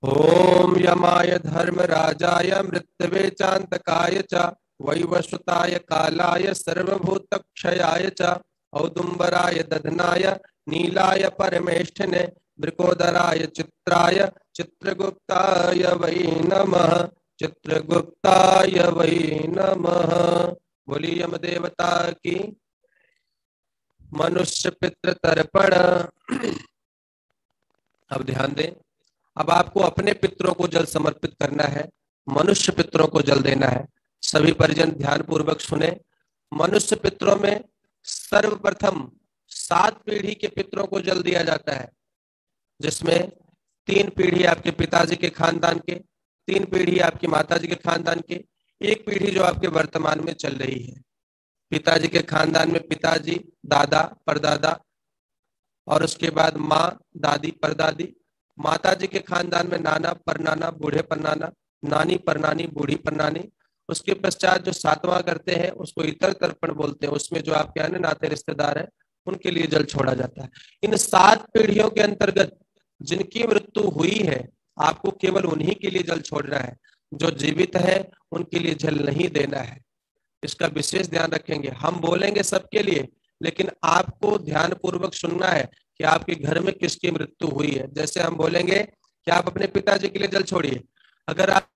Speaker 1: ओम यमाय धर्मराजाय मृत्यवे चांतकाय च वैवस्वताय कालाय सर्वभूतक्षयाय च औदुम्बराय दधनाय नीलाय परमेष्ठिने वृकोदराय चित्राय चित्रगुप्ताय वै नमः, चित्रगुप्ताय वै नमः। बोलिए यम देवता की। मनुष्य पितृ तर्पण। अब ध्यान दें, अब आपको अपने पितरों को जल समर्पित करना है, मनुष्य पितरों को जल देना है। सभी परिजन ध्यान पूर्वक सुने। मनुष्य पितरों में सर्वप्रथम 7 पीढ़ी के पितरों को जल दिया जाता है, जिसमें 3 पीढ़ी आपके पिताजी के खानदान के, 3 पीढ़ी आपकी माताजी के खानदान के, एक पीढ़ी जो आपके वर्तमान में चल रही है, पिताजी के खानदान में पिताजी, दादा, परदादा, और उसके बाद माँ, दादी, परदादी। माताजी के खानदान में नाना, परनाना, बूढ़े परनाना, नानी, परनानी, बूढ़ी परनानी। उसके पश्चात जो सातवां करते हैं उसको इतर तर्पण बोलते हैं, उसमें जो आपके अन्य नाते रिश्तेदार है उनके लिए जल छोड़ा जाता है। इन 7 पीढ़ियों के अंतर्गत जिनकी मृत्यु हुई है आपको केवल उन्हीं के लिए जल छोड़ना है, जो जीवित है उनके लिए जल नहीं देना है। इसका विशेष ध्यान रखेंगे। हम बोलेंगे सबके लिए, लेकिन आपको ध्यान पूर्वक सुनना है कि आपके घर में किसकी मृत्यु हुई है। जैसे हम बोलेंगे कि आप अपने पिताजी के लिए जल छोड़िए, अगर आप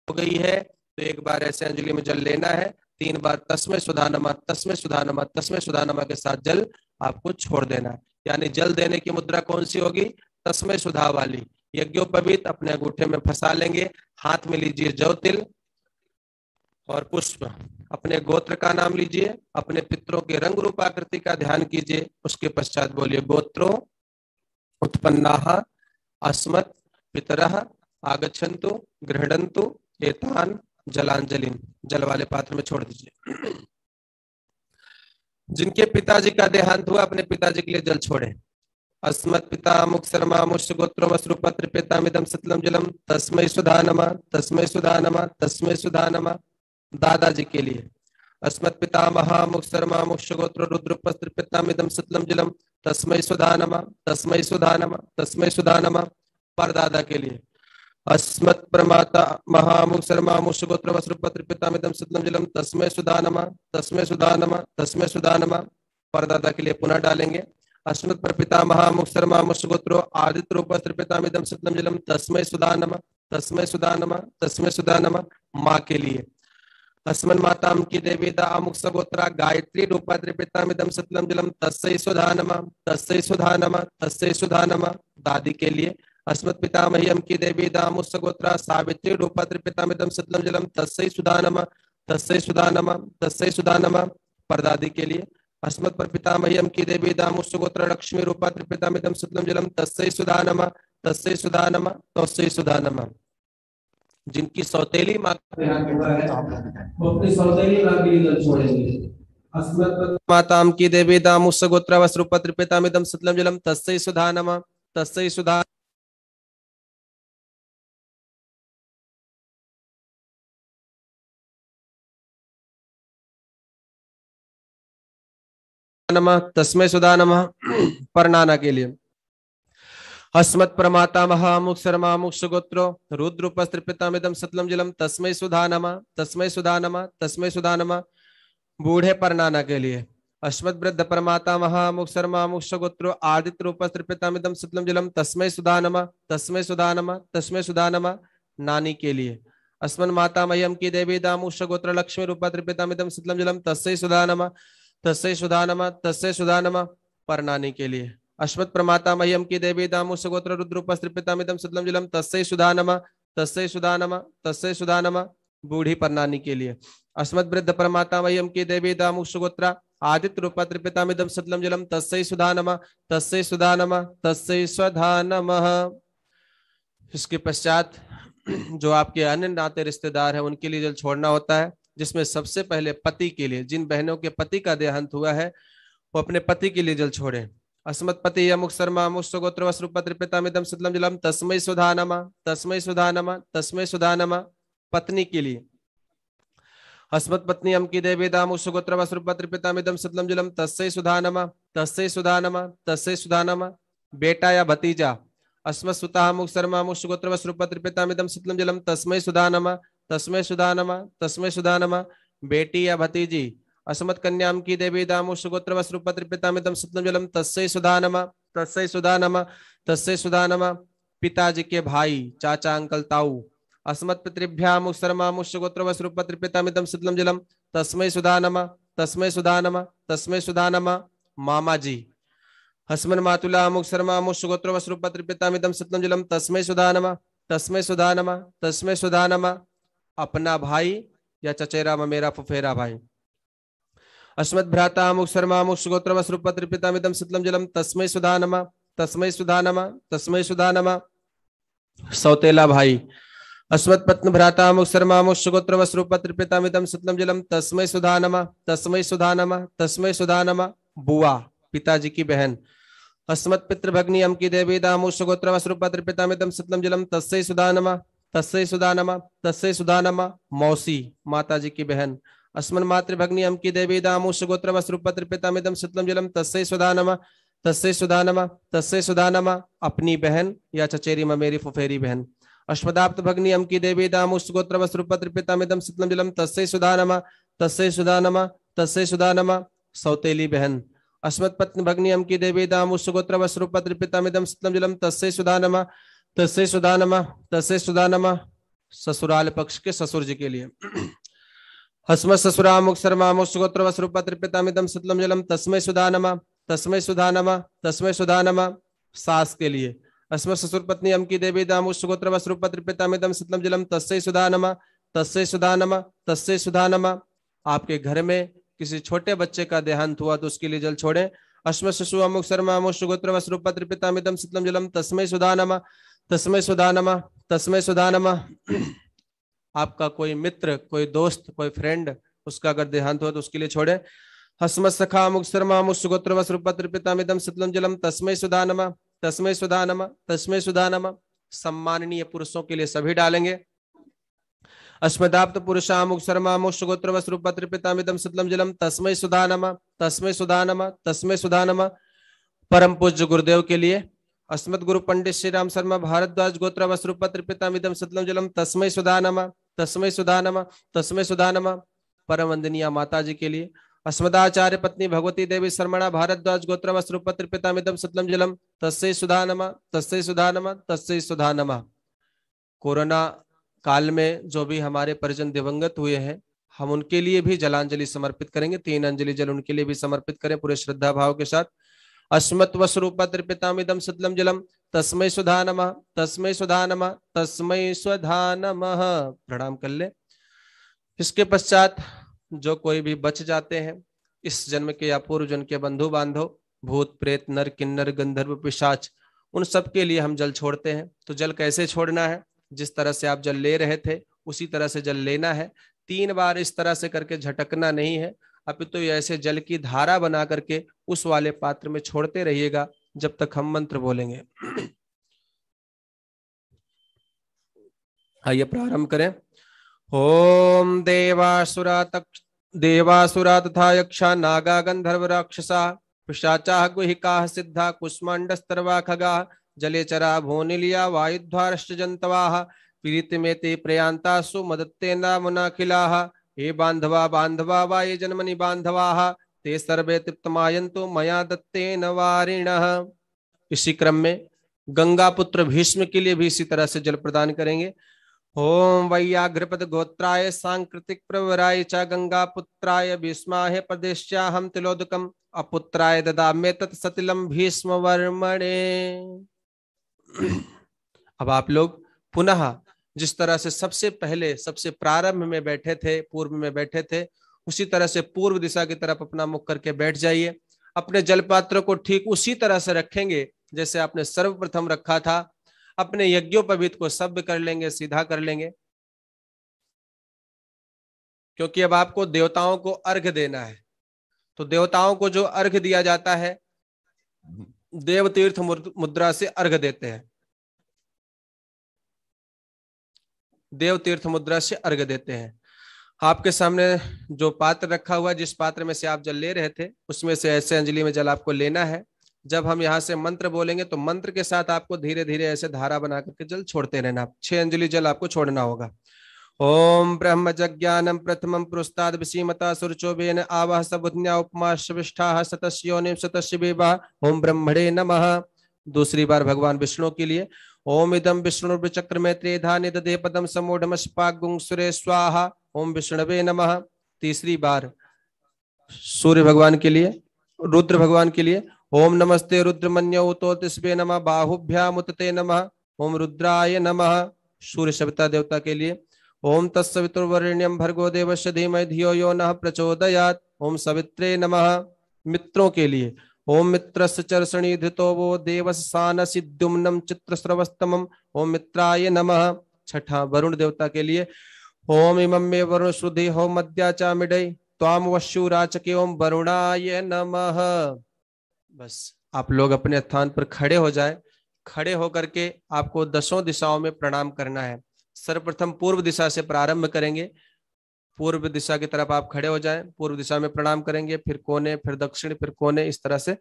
Speaker 1: हो गई है तो एक बार ऐसे अंजलि में जल लेना है, 3 बार तस्मै सुधानमा, तस्मै सुधानमा, तस्मै सुधानमा के साथ जल आपको छोड़ देना है। यानी जल देने की मुद्रा कौन सी होगी? तस्मै सुधा वाली। यज्ञोपवीत अपने अंगूठे में फंसा लेंगे, हाथ में लीजिए जौ तिल और पुष्प, अपने गोत्र का नाम लीजिए, अपने पितरों के रंग रूप आकृति का ध्यान कीजिए। उसके पश्चात बोलिए गोत्रो उत्पन्नाः अस्मत् पितरः आगच्छन्तु गृह्णन्तु एतान् जलांजलिं। जल वाले पात्र में छोड़ दीजिए। जिनके पिताजी का देहांत हुआ अपने पिताजी के लिए जल छोड़े। अस्मत् पिता मुख शर्मा मुष्य गोत्रो वस्रुपत्र पितामिदं सतलम जलम तस्मै सुधा नमः, तस्मै सुधा नमः, तस्मै सुधा नमः। दादाजी के लिए अस्मत् पिता महामुख शर्मा मुष्य गोत्रो रुद्रपत्र पितामिदं सतलम जलम तस्मै सुधा नमः, तस्मै सुधा नमः, तस्मै सुधा नमः। परदादा के लिए अस्मत् प्रमाता महामुख शर्मा मुष्य गोत्र वस्रुपत्र पितामिदं सतलम जलम तस्मै सुधा नमः, तस्मै सुधा नमः, तस्मै सुधा नमः। परदादा के लिए पुनः डालेंगे अस्मत् प्रपिता महामुख शर्मा मुष्य गोत्रो आदित्य रूपस्त्र पितामिदं सतलम जलम तस्मै सुधा नमः, तस्मै सुधा नमः, तस्मै सुधा नमः। माँ के लिए अस्मन् माताम की देवीता अमुक सगोत्रा गायत्री रूपाद्रि पितामिदं सतलम जलम तस्मै सुधा नमः, तस्मै सुधा नमः, तस्मै सुधा नमः। दादी के लिए अस्मत् पितामह्यम की देवीता अमुक सगोत्रा सावित्री रूपाद्रि पितामिदं सतलम जलम तस्मै सुधा नमः, तस्मै सुधा नमः, तस्मै सुधा नमः। परदादी के लिए अस्मत् प्रपितामह्यम की देवीता अमुक सगोत्रा लक्ष्मी रूपाद्रि पितामिदं सतलम जलम तस्मै सुधा नमः, तस्मै सुधा नमः, तस्मै सुधा नमः। जिनकी सौतेली माँ वो अपनी सौतेली माँ के लिए जल छोड़ेंगे। अस्मत् माताम की देवी दामुस गोत्र वस्रुपत्र पितामिदं सतलम जलम तस्मै सुधा नमः, तस्मै सुधा नमः, तस्मै सुधा नमः। परनाना के लिए अस्मत् प्रमाता महामुख शर्मा मुख गोत्रो रुद्रपस्त्र पितामिदं सतलम जलम तस्मै सुधा नमः, तस्मै सुधा नमः, तस्मै सुधा नमः। बूढ़े परनाना के लिए अस्मत् वृद्ध प्रमाता महामुख शर्मा मुख गोत्रो आदित्य रूपस्त्र पितामिदं सतलम जलम तस्मै सुधा नमः, तस्मै सुधा नमः, तस्मै सुधा नमः। नानी के लिए अस्मन् माता मह्यम की देवी दामुष गोत्र लक्ष्मी रूपस्त्र पितामिदं सतलम जलम तस्मै सुधा नमः, तस्मै सुधा नमः, तस्मै सुधा नमः। परनानी के लिए अस्मत् प्रमाता मह्यम की देवी दामुष गोत्र रुद्रपस्त्र पितामिदं सतलम जलम तस्मै सुधा नमः, तस्मै सुधा नमः, तस्मै सुधा नमः। बूढ़ी परनानी के लिए अस्मत् वृद्ध प्रमाता मह्यम की देवी दामुष गोत्र आदित्य रूपत्र पितामिदं सतलम जलम तस्मै सुधा नमः, तस्मै सुधा नमः, तस्मै सुधा नमः। इसके पश्चात जो आपके अन्य नाते रिश्तेदार हैं उनके लिए जल छोड़ना होता है, जिसमें सबसे पहले पति के लिए, जिन बहनों के पति का देहांत हुआ है वो अपने पति के लिए जल छोड़े। अस्मत् पति अमुक शर्मा मुष्य गोत्र वस्रुपत्र पितामिदं सतलम जलम तस्मै सुधा नमः, तस्मै सुधा नमः, तस्मै सुधा नमः। पत्नी के लिए अस्मत् पत्नी अम की देवी दामुष गोत्र वस्रुपत्र पितामिदं सतलम जलम तस्मै सुधा नमः, तस्मै सुधा नमः, तस्मै सुधा नमः। बेटा या भतीजा अस्मत् सुता मुख शर्मा मुष्य गोत्र वस्रुपत्र पितामिदं सतलम जलम तस्मै सुधा नमः, तस्मै सुधा नमः, तस्मै सुधा नमः। बेटी या भतीजी अस्मत् कन्याम की देवी दामुष गोत्र वस्रुपत्र पितामिदं सतलम जलम तस्मै सुधा नमः, तस्मै सुधा नमः, तस्मै सुधा नमः। पिताजी के भाई, चाचा, अंकल, ताऊ अस्मत् पितृभ्यां मुख शर्मा मुष्य गोत्र वस्रुपत्र पितामिदं सतलम जलम तस्मै सुधा नमः, तस्मै सुधा नमः, तस्मै सुधा नमः। मामा जी अस्मन् मातुला मुख शर्मा मुष्य गोत्र वस्रुपत्र पितामिदं सतलम जलम तस्मै सुधा नमः, तस्मै सुधा नमः, तस्मै सुधा नमः। अपना भाई या चचेरा ममेरा फुफेरा भाई अस्मत् भ्राता मुख शर्मा मुक्ष गोत्र वस्रुपत्र पितामिदं सतलम जलम तस्मै सुधा नमः, तस्मै सुधा नमः, तस्मै सुधा नमः। सौतेला भाई। अस्मत् पत्न भ्राता मुख शर्मा मुख सुगोत्र वस्रुपत्र पितामिदम सतलम जलम तस्मै सुधा नमः तस्मै सुधा नमः तस्मै सुधा नमः। बुआ, पिताजी की बहन। अस्मत् पितृ भग्नि अम की देवी दामु सुगोत्र वस्रुपत्र पितामिदम सतलम जलम तस्मै सुधा नमः तस्मै सुधा नमः तस्मै सुधा नमः। मौसी, माताजी की बहन। अस्मन् मातृभग्नि अम की देवी दामु सुगोत्र वस्रुपत्र पितामिदम सतलम जलम तस्मै सुधा नमः तस्मै सुधा नमः तस्मै सुधा नमः। अपनी बहन या चचेरी ममेरी फुफेरी बहन। अश्वदाप्त भग्नि अम की देवी दामु सुगोत्र वस्रुपत्र पितामिदम सतलम जलम तस्मै सुधा नमः तस्मै सुधा नमः तस्मै सुधा नमः। सौतेली बहन। अस्मत् पत्नी भग्नि अम की देवी दामु सुगोत्र वस्रुपत्र पितामिदम सतलम जलम तस्मै सुधा नमः तस्मै सुधा नमः तस्मै सुधा नमः। ससुराल पक्ष के ससुर जी के लिए। हस्मत् ससुरा मुख शर्मा मुख सुगोत्र वस्रुपत्र पितामिदम सतलम जलम तस्मै सुधा नमः तस्मै सुधा नमः तस्मै सुधा नमः। सास के लिए। अस्मत् ससुर पत्नी अम की देवी दामु सुगोत्र वस्रुपत्र पितामिदम सतलम जलम तस्मै सुधा नमः तस्मै सुधा नमः तस्मै सुधा नमः। आपके घर में किसी छोटे बच्चे का देहांत हुआ तो उसके लिए जल छोड़ें। अस्मत् शिशु अमुक शर्मा अमुक सुगोत्र वस्रुपत्र पितामिदम सतलम जलम तस्मै सुधा नमः तस्मै सुधा नमः तस्मै सुधा नमः। आपका कोई मित्र, कोई दोस्त, कोई फ्रेंड, उसका अगर देहांत हुआ तो उसके लिए छोड़े। हस्मत् सखा अमुक शर्मा अमुक सुगोत्र वस्रुपत्र पितामिदम सतलम जलम तस्मै सुधा नमः तस्मै सुधा नमः तस्मै सुधा नमः। सम्माननीय पुरुषों के लिए सभी डालेंगे। अस्मदाप्त पुरुषामुख शर्मामुख सुगोत्र वस्रुपत्र पितामिदम सतलम जलम तस्मै सुधा नमः तस्मै सुधा नमः तस्मै सुधा नमः। परम पूज्य गुरुदेव के लिए। अस्मद गुरु पंडित श्री राम शर्मा भारद्वाज गोत्र वस्रुपत्र पितामिदम सतलम जलम तस्मै सुधा नमः तस्मै सुधा नमः तस्मै सुधा नमः। परम वंदनीय माता जी के लिए। अस्मदाचार्य पत्नी भगवती देवी शर्मणा भारद्वाज गोत्र वस्रुपत्र पितामिदम सतलम जलम तस्मै सुधा नमः तस्मै सुधा नमः तस्मै सुधा नमः। कोरोना काल में जो भी हमारे परिजन दिवंगत हुए हैं, हम उनके लिए भी जलांजलि समर्पित करेंगे। 3 अंजलि जल उनके लिए भी समर्पित करें पूरे श्रद्धा भाव के साथ। अस्मत् वस्रुपत्र पितामिदम सतलम जलम तस्मै सुधा नमः तस्मै सुधा नमः तस्मै सुधा नमः। प्रणाम कर ले। इसके पश्चात जो कोई भी बच जाते हैं इस जन्म के या पूर्व जन्म के बंधु बांधव, भूत प्रेत नर किन्नर गंधर्व पिशाच, उन सब के लिए हम जल छोड़ते हैं। तो जल कैसे छोड़ना है? जिस तरह से आप जल ले रहे थे उसी तरह से जल लेना है। 3 बार इस तरह से करके झटकना नहीं है, अपितु तो ऐसे जल की धारा बना करके उस वाले पात्र में छोड़ते रहिएगा जब तक हम मंत्र बोलेंगे। आइए प्रारंभ करें। ओम देवासुरा तथा यक्षा नागा गंधर्व राक्षसा पिशाचा गुहिका सिद्धा कुष्मांडस्तर्वा खगा जलेचरा भूनिलिया वायुध्वारश्च जंतवाः पीरितिमेते प्रयांतासु मदत्तेना मुनाखिलाः। हे बांधवा बांधवा वा ये जन्मनि बांधवाः ते सर्वे तृप्तमायन्तु मया दत्तेन वारिणः। इसी क्रम में गंगा पुत्र भीष्म के लिए भी इसी तरह से जल प्रदान करेंगे। ओम वैयाघ्रपद गोत्राय सांकृतिक प्रवराय च गंगा पुत्राय भीष्माय प्रदेश्याहं तिलोदकम अपुत्राय ददाम्ये तत्सतिलम भीष्म वर्मणे। अब आप लोग पुनः जिस तरह से सबसे पहले सबसे प्रारंभ में बैठे थे, पूर्व में बैठे थे, उसी तरह से पूर्व दिशा की तरफ अपना मुख करके बैठ जाइए। अपने जलपात्र को ठीक उसी तरह से रखेंगे जैसे आपने सर्वप्रथम रखा था। अपने यज्ञोपवीत को सभ्य कर लेंगे, सीधा कर लेंगे, क्योंकि अब आपको देवताओं को अर्घ्य देना है। तो देवताओं को जो अर्घ्य दिया जाता है देवतीर्थ मुद्रा से अर्घ्य देते हैं, देवतीर्थ मुद्रा से अर्घ्य देते हैं। आपके सामने जो पात्र रखा हुआ है, जिस पात्र में से आप जल ले रहे थे उसमें से ऐसे अंजलि में जल आपको लेना है। जब हम यहाँ से मंत्र बोलेंगे तो मंत्र के साथ आपको धीरे धीरे ऐसे धारा बना करके जल छोड़ते रहना। 6 अंजलि जल आपको छोड़ना होगा। ओम ब्रह्म जज्ञानम प्रथमम पुरुस्ताद विसीमता सुरचोबेन आवाह सबुज्ञा उपमा शविष्ठा सतस्योनिम सतस्य बेबा। ओम ब्रह्मणे नमः। दूसरी बार भगवान विष्णु के लिए। ओम इदम विष्णु चक्र में त्रेधा निदधे पदम समूढ़मस्पागुं सुरे स्वाहा। ओम विष्णवे नमः। तीसरी बार सूर्य भगवान के लिए, रुद्र भगवान के लिए। ओम नमस्ते रुद्रमन्यो तो तिस्बे नमः बाहुभ्यामुतते नमः। ओम रुद्राय नमः। सूर्य सविता देवता के लिए। ओम तत्सवितुर्वरेण्यं भर्गो देवस्य धीमहि धियो यो नः प्रचोदयात्। ओम सवित्रे नमः। मित्रों के लिए। ओम मित्रस्य चर्षणी धृतो वो देवसान सिद्युम्नम चित्रस्रवस्तमम। ओम मित्राय नमः। छठा वरुण देवता के लिए ओम इमं मे वरुण श्रुधि होम मध्या चामिडै त्वाम वशुराचके ओम वरुणाय नमः। बस आप लोग अपने स्थान पर खड़े हो जाए। खड़े होकर के आपको दसों दिशाओं में प्रणाम करना है। सर्वप्रथम पूर्व दिशा से प्रारंभ करेंगे। पूर्व दिशा की तरफ आप खड़े हो जाएं, पूर्व दिशा में प्रणाम करेंगे, फिर कोने, फिर दक्षिण, फिर कोने, इस तरह से।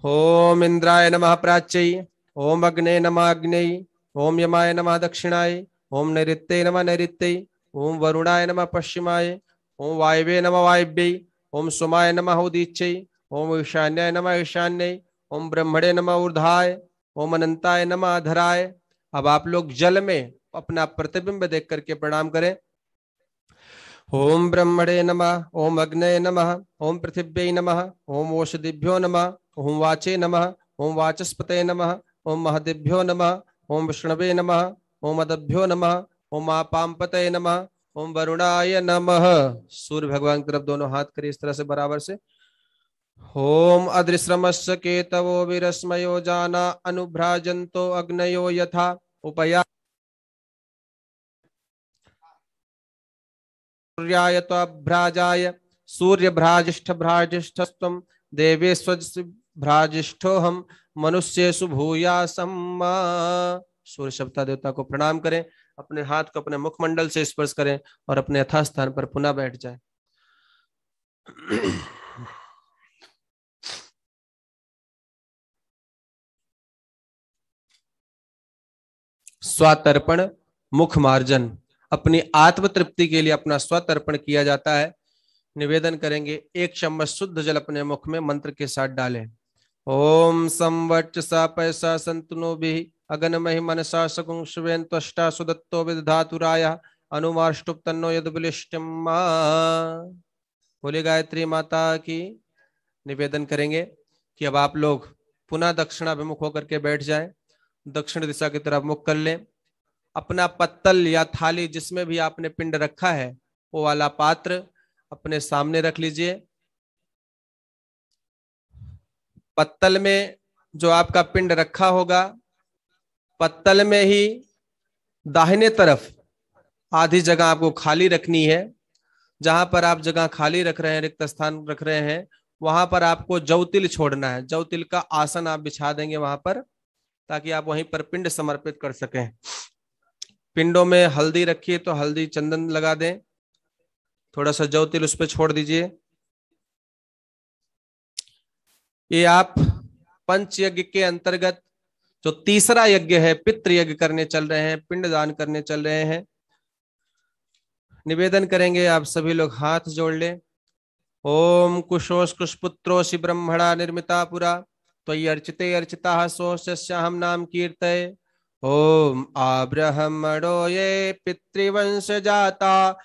Speaker 1: ओम इंद्राय नमः प्राच्यै, ओम अग्ने नमः अग्नेय, ओम यमाय नमः दक्षिणाय, ओम नैऋत्ये नमः नैऋत्यै, ओम वरुणाय नमः पश्चिमाय, ओम वायवे नमः वायव्यै, ओम सोमाय नमः उदीच्यै, ओम ईशान्याय नमः ईशान्यै, ओम ब्रह्मणे नमः ऊर्ध्वाय, ओम अनंताय नमः अधराय। अब आप लोग जल में अपना प्रतिबिंब देख करके प्रणाम करें। ओम ब्रह्मणे नमः, ओम अग्नये नमः, ओम पृथिव्यै नमः, ओम ओषधिभ्यो नमः, ओम वाचे नमः, ओम वाचस्पतये नमः, ओम महदेभ्यो नमः, ओम विष्णवे नमः, ओम अदभ्यो नमः, ओम आपाम्पतये नमः, ओम वरुणाय नमः। सूर्य भगवान की तरफ दोनों हाथ करिए इस तरह से बराबर से। ओम अदृश्रमस्य केतवो विरस्मयो जाना अनुभ्राजन्तो अग्नयो यथा उपया सूर्याय त्वभ्राजाय सूर्यभ्राजिष्ठ भ्राजिष्ठस्त्वं देवेश्वज भ्राजिष्ठो हम मनुष्येषु भूयासम्। सूर्य सप्ता देवता को प्रणाम करें। अपने हाथ को अपने मुखमंडल से स्पर्श करें और अपने यथास्थान पर पुनः बैठ जाएं। स्वतर्पण मुख मार्जन। अपनी आत्म तृप्ति के लिए अपना स्वतर्पण किया जाता है। निवेदन करेंगे, एक चम्मच शुद्ध जल अपने मुख में मंत्र के साथ डालें। ओम संवट सा पैसा संतनो भी अगन महि मनसा सकुंशवेन त्वष्टा सुदत्तो विदधातुराय अनुमार्ष्टुप तन्नो यदुबलिष्टम। बोले गायत्री माता की। निवेदन करेंगे कि अब आप लोग पुनः दक्षिणाभिमुख होकर के बैठ जाएं। दक्षिण दिशा की तरफ मुख कर लें। अपना पत्तल या थाली जिसमें भी आपने पिंड रखा है वो वाला पात्र अपने सामने रख लीजिए। पत्तल में जो आपका पिंड रखा होगा, पत्तल में ही दाहिने तरफ आधी जगह आपको खाली रखनी है। जहां पर आप जगह खाली रख रहे हैं, रिक्त स्थान रख रहे हैं, वहां पर आपको जवतिल छोड़ना है। जवतिल का आसन आप बिछा देंगे वहां पर, ताकि आप वहीं पर पिंड समर्पित कर सकें। पिंडों में हल्दी रखिए तो हल्दी चंदन लगा दें, थोड़ा सा जवतिल उस पर छोड़ दीजिए। ये आप पंच यज्ञ के अंतर्गत जो तीसरा यज्ञ है, पितृ यज्ञ करने चल रहे हैं, पिंड दान करने चल रहे हैं। निवेदन करेंगे आप सभी लोग हाथ जोड़ लें। ओम कुशोष कुशपुत्रोषि ब्रह्मणा निर्मिता पुरा त्वयि अर्चिते अर्चिता सोश्याहम नाम कीर्तये। ओम आब्रह्मणो ये पितृवंश जाता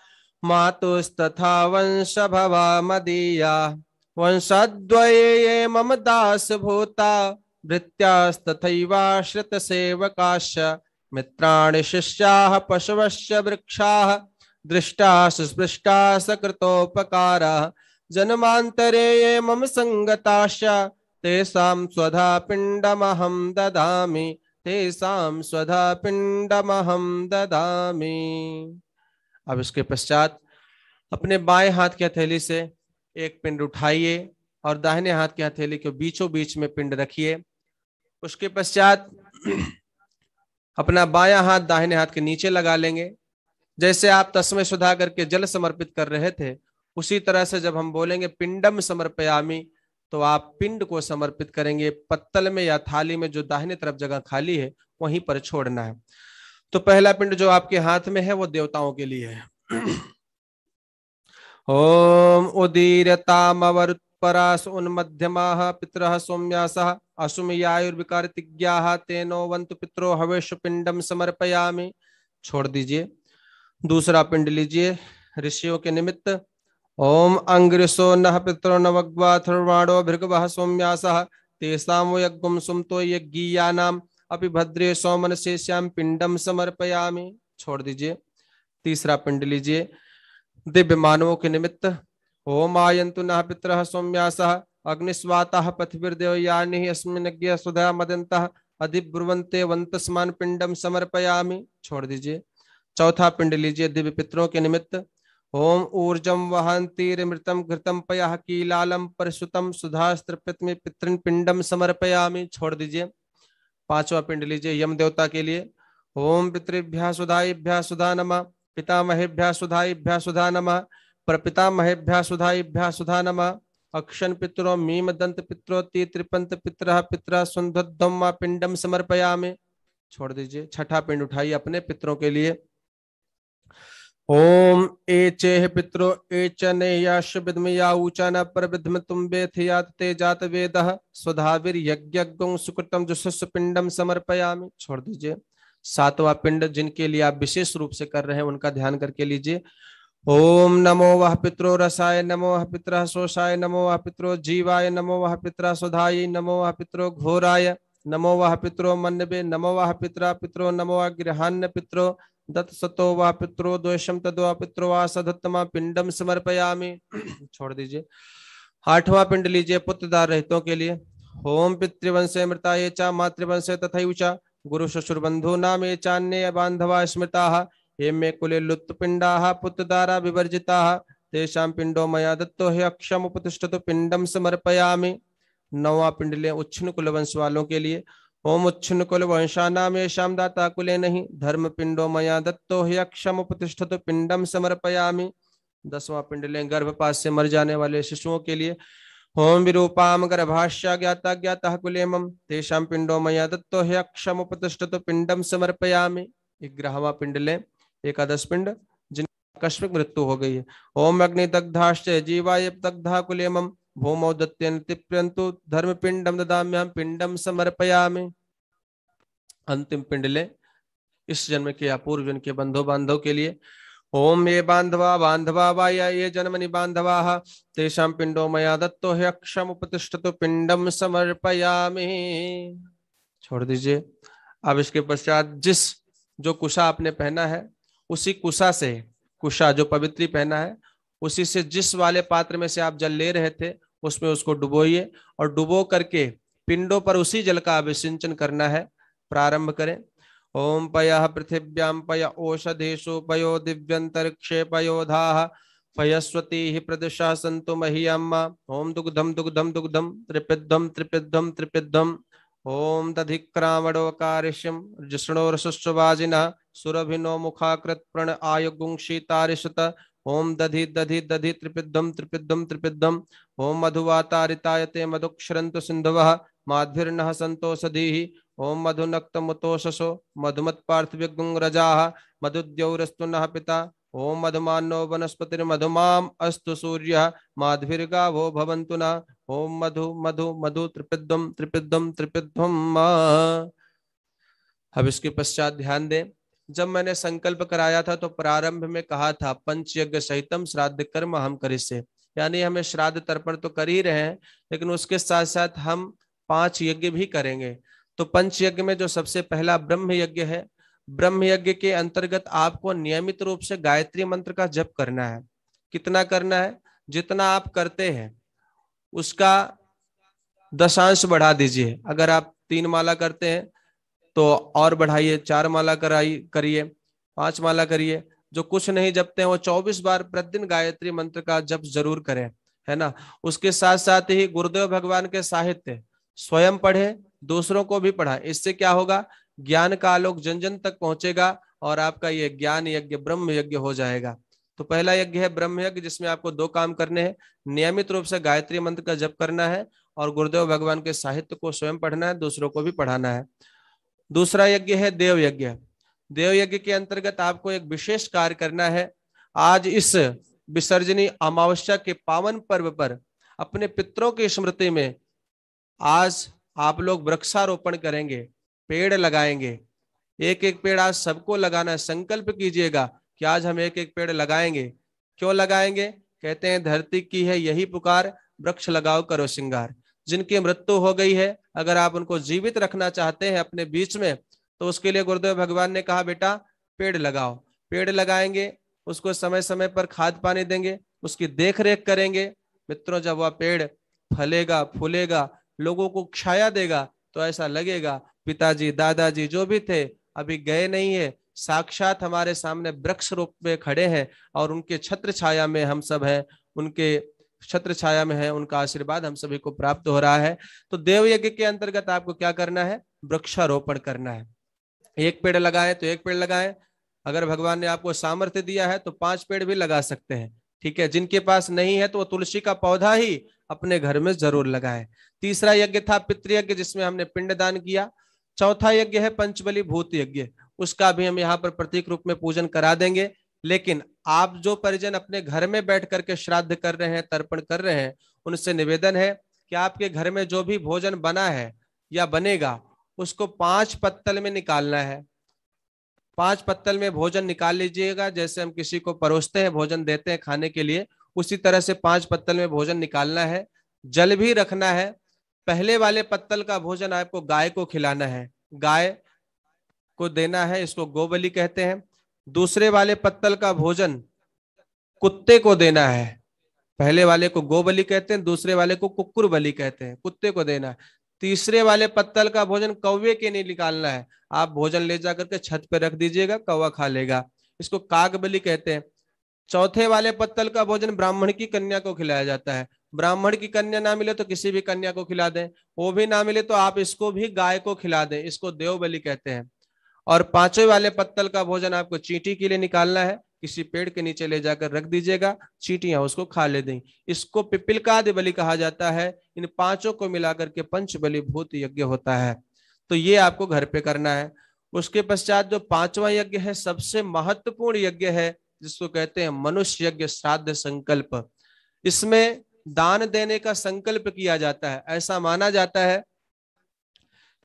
Speaker 1: मातुस्तथा वंश भवा मदीया वंशद्वये ये मम दास भूता भृत्यास्तथैवाश्रित सेवकाश्च मित्राणि शिष्याः पशवश्च वृक्षाः दृष्टा सुस्पृष्टा सकृतोपकाराः जन्मान्तरे ये मम संगताश्च तेषां स्वधा पिण्डमहं ददामि तेषां स्वधा पिण्डमहं ददामि। अब इसके पश्चात अपने बाएं हाथ की हथेली से एक पिंड उठाइए और दाहिने हाथ की हथेली के बीचों बीच में पिंड रखिए। उसके पश्चात अपना बायां हाथ दाहिने हाथ के नीचे लगा लेंगे। जैसे आप तस्मै सुधा करके जल समर्पित कर रहे थे, उसी तरह से जब हम बोलेंगे पिंडम समर्पयामि, तो आप पिंड को समर्पित करेंगे। पत्तल में या थाली में जो दाहिने तरफ जगह खाली है वहीं पर छोड़ना है। तो पहला पिंड जो आपके हाथ में है वो देवताओं के लिए है। ओम उदीरतामवरुत्परास उन्मध्यमाः पितरः सौम्यासः असुमयायुर्विकारितिज्ञाः तेनो वन्तु पितरो हवेषु पिंडम समर्पयामि। छोड़ दीजिए। दूसरा पिंड लीजिए ऋषियों के निमित्त। ओम अंग्रिसो नः पितरो नवग्वाथर्वाणो भृगवः सौम्यासः तेषां वो यज्ञं सुमतो यज्ञीयानाम् अपि भद्रे सौमनसेस्यां पिंडम समर्पयामि। छोड़ दीजिए। तीसरा पिंड लीजिए दिव्य मानवों के निमित्त। ओम आयन्तु नः पितरः सौम्यासः अग्निस्वाताः पृथिवीर्देवयानि अस्मिन् सुधा मदन्तः अधिब्रुवन्ते वन्तस्मान पिंडम समर्पयामि। छोड़ दीजिए। चौथा पिंड लीजिए दिव्य पितरों के निमित्त। ओम ऊर्जम वहंतीमृतम घृतम पयः कीलालम परिसुतम सुधास्त्रपितमि पितृन पिंडम समर्पयामि। छोड़ दीजिए। पांचवा पिंड लीजिए यम देवता के लिए। ओम पितृभ्यः सुधाइभ्यः सुधा नमः, पितामहेभ्यः सुधाइभ्यः सुधा नमः, प्रपितामहेभ्यः सुधाइभ्यः सुधा नमः। अक्षन पितरो मीम दंत पितरो ती त्रिपंत पितरः पितरः सुंधद्दम पिंडम समर्पयामि। छोड़ दीजिए। छठा पिंड उठाइए अपने पितरों के लिए। ओम एचेह पितरो एचने याश विद्मया ऊचन पर विद्म तुम्बे थियात ते जात वेदः स्वधाविर यज्ञं सुकृतम जुषस्व पिंडम समर्पयामि। छोड़ दीजिए। सातवां पिंड जिनके लिए आप विशेष रूप से कर रहे हैं उनका ध्यान करके लीजिए। ओम नमो वह पितरो रसाय, नमो वह पितरः शोषाय, नमो वह पितरो जीवाय, नमो वह पितरः सुधाय, नमो वह पितरो घोराय, नमो वह पितरो मन्नवे, नमो वह पितरा पितरो, नमो वह गृहान्न पितरो दत्त सतो वह पितरो द्वेषम तद्वा पितरो वा सदत्तमा पिंडम समर्पयामि। छोड़ दीजिए। आठवां पिंड लीजिए पुत्रदार रहितों के लिए। ओम पितृवंशे मृताये च मातृवंशे तथैव च गुरु श्वशुर बंधु नामे चान्ये बांधवा स्मृताः हे मे कुले लुप्त पिंडाः पुत्रदारा विवर्जिताः तेषां पिंडो मया दत्तो हे अक्षम उपतिष्ठतु पिंडम समर्पयामि। नौवां पिंड ले उच्छिन्न कुल वंश वालों के लिए। ओम उच्छिन्न कुल वंशानाम येषां दाता कुले नहीं धर्म पिंडो मया दत्तो हे अक्षम उपतिष्ठतु पिंडम समर्पयामि। 10वां पिंड ले गर्भपात से मर जाने वाले शिशुओं के लिए। ओम विरूपाम गर्भाश्या ज्ञाता ज्ञाता कुलेमम तेषां पिंडो मया दत्तो हे अक्षम उपतिष्ठतु पिंडम समर्पयामि। 11वां पिंड ले एकादश पिंड जिनकी आकस्मिक मृत्यु हो गई है। ओम अग्नि दग्धाश्च जीवाय दग्धा कुलेमम भूमौ दत्यन तिप्यन्तु धर्म पिंडम ददाम्यहं पिंडम समर्पयामि। अंतिम पिंड ले इस जन्म के अपूर्व जन्म के बंधु बांधव के लिए। ओम ये बांधवा बांधवा वाया ये जन्मनि बांधवाः तेषां पिंडो मया दत्तो हे अक्षम उपतिष्ठतु पिंडम समर्पयामि। छोड़ दीजिए। अब इसके पश्चात जिस जो कुशा आपने पहना है उसी कुशा से, कुशा जो पवित्री पहना है उसी से जिस वाले पात्र में से आप जल ले रहे थे उसमें उसको डुबोइए और डुबो करके पिंडों पर उसी जल का अभिसिंचन करना है। प्रारंभ करें। ओम पयः पृथिव्यां पय ओषधेषु पयो दिव्यंतरिक्षे पयोधाः पयस्वती प्रदुषा सन्तु मह्यम्मा। ओम दुग्धम दुग्धम दुग्धम त्रिपिद्धम त्रिपिद्धम त्रिपिद्धम। ओम दधिक्रामणोकारिष्यम जिष्णोरसुवाजिनः सुरभिनो मुखाकृत प्रण आयुगुंशीतारिषत। ओम दधि दधि दधि त्रिपिद्धम त्रिपिद्धम त्रिपिद्धम। ओम मधुवातारितायते मधुक्षरन्तु सिन्धवः माध्भिर्नः सन्तोषधीः। ओम मधुनक्तमुतोषसो मधुमत्पार्थिव्यगुंरजाः मधुद्यौरस्तु नः पिता। ओम मधुमानो वनस्पतिर्मधुमाम् अस्तु सूर्यः माध्भिर्गावो भवन्तु नः। ओम मधु मधु मधु त्रिपिद्धम त्रिपिद्धम त्रिपिद्धम। अब इसके पश्चात ध्यान दें। जब मैंने संकल्प कराया था तो प्रारंभ में कहा था पंच यज्ञ सहितम श्राद्ध कर्म हम करिष्ये, यानी हमें श्राद्ध तर्पण तो कर ही रहे हैं लेकिन उसके साथ साथ हम 5 यज्ञ भी करेंगे। तो पंच यज्ञ में जो सबसे पहला ब्रह्म यज्ञ है, ब्रह्म यज्ञ के अंतर्गत आपको नियमित रूप से गायत्री मंत्र का जप करना है। कितना करना है? जितना आप करते हैं उसका दशांश बढ़ा दीजिए। अगर आप 3 माला करते हैं तो और बढ़ाइए, 4 माला करिए, 5 माला करिए। जो कुछ नहीं जपते हैं वो 24 बार प्रतिदिन गायत्री मंत्र का जप जरूर करें, है ना। उसके साथ साथ ही गुरुदेव भगवान के साहित्य स्वयं पढ़े, दूसरों को भी पढ़ा। इससे क्या होगा? ज्ञान का आलोक जन जन तक पहुंचेगा और आपका ये ज्ञान यज्ञ ब्रह्म यज्ञ हो जाएगा। तो पहला यज्ञ है ब्रह्म यज्ञ, जिसमें आपको 2 काम करने हैं। नियमित रूप से गायत्री मंत्र का जप करना है और गुरुदेव भगवान के साहित्य को स्वयं पढ़ना है, दूसरों को भी पढ़ाना है। दूसरा यज्ञ है देव यज्ञ। देव यज्ञ के अंतर्गत आपको एक विशेष कार्य करना है। आज इस विसर्जनी अमावस्या के पावन पर्व पर अपने पितरों की स्मृति में आज आप लोग वृक्षारोपण करेंगे, पेड़ लगाएंगे। एक एक पेड़ आज सबको लगाना है। संकल्प कीजिएगा कि आज हम एक एक पेड़ लगाएंगे। क्यों लगाएंगे? कहते हैं धरती की है यही पुकार, वृक्ष लगाओ करो श्रृंगार। जिनकी मृत्यु हो गई है अगर आप उनको जीवित रखना चाहते हैं अपने बीच में तो उसके लिए गुरुदेव भगवान ने कहा बेटा पेड़ लगाओ। पेड़ लगाएंगे, उसको समय समय पर खाद पानी देंगे, उसकी देख रेख करेंगे। मित्रों, जब वह पेड़ फलेगा, फूलेगा, लोगों को छाया देगा, तो ऐसा लगेगा पिताजी दादाजी जो भी थे अभी गए नहीं है, साक्षात हमारे सामने वृक्ष रूप में खड़े हैं और उनके छत्र छाया में हम सब हैं, उनके छत्र छाया में है, उनका आशीर्वाद हम सभी को प्राप्त हो रहा है। तो देव यज्ञ के अंतर्गत आपको क्या करना है? वृक्षारोपण करना है। एक पेड़ लगाए तो एक पेड़ लगाए, अगर भगवान ने आपको सामर्थ्य दिया है तो 5 पेड़ भी लगा सकते हैं, ठीक है। जिनके पास नहीं है तो वो तुलसी का पौधा ही अपने घर में जरूर लगाए। तीसरा यज्ञ था पितृयज्ञ, जिसमें हमने पिंडदान किया। चौथा यज्ञ है पंचबली भूत यज्ञ, उसका भी हम यहाँ पर प्रतीक रूप में पूजन करा देंगे। लेकिन आप जो परिजन अपने घर में बैठ करके श्राद्ध कर रहे हैं, तर्पण कर रहे हैं, उनसे निवेदन है कि आपके घर में जो भी भोजन बना है या बनेगा उसको 5 पत्तल में निकालना है। 5 पत्तल में भोजन निकाल लीजिएगा। जैसे हम किसी को परोसते हैं, भोजन देते हैं खाने के लिए, उसी तरह से 5 पत्तल में भोजन निकालना है। जल भी रखना है। पहले वाले पत्तल का भोजन आपको गाय को खिलाना है, गाय को देना है, इसको गोबलि कहते हैं। दूसरे वाले पत्तल का भोजन कुत्ते को देना है। पहले वाले को गोबलि कहते हैं, दूसरे वाले को कुक्कुर बलि कहते हैं, कुत्ते को देना है। तीसरे वाले पत्तल का भोजन कौवे के नहीं निकालना है, आप भोजन ले जाकर के छत पे रख दीजिएगा, कौवा खा लेगा, इसको काग बलि कहते हैं। चौथे वाले पत्तल का भोजन ब्राह्मण की कन्या को खिलाया जाता है। ब्राह्मण की कन्या ना मिले तो किसी भी कन्या को खिला दें, वो भी ना मिले तो आप इसको भी गाय को खिला दें, इसको देव बलि कहते हैं। और 5वें वाले पत्तल का भोजन आपको चींटी के लिए निकालना है, किसी पेड़ के नीचे ले जाकर रख दीजिएगा, चींटियां उसको खा ले दें, इसको पिपीलिकादि बलि कहा जाता है। इन 5 को मिलाकर के पंचबली भूत यज्ञ होता है। तो ये आपको घर पे करना है। उसके पश्चात जो 5वां यज्ञ है, सबसे महत्वपूर्ण यज्ञ है, जिसको कहते हैं मनुष्य यज्ञ श्राद्ध संकल्प। इसमें दान देने का संकल्प किया जाता है। ऐसा माना जाता है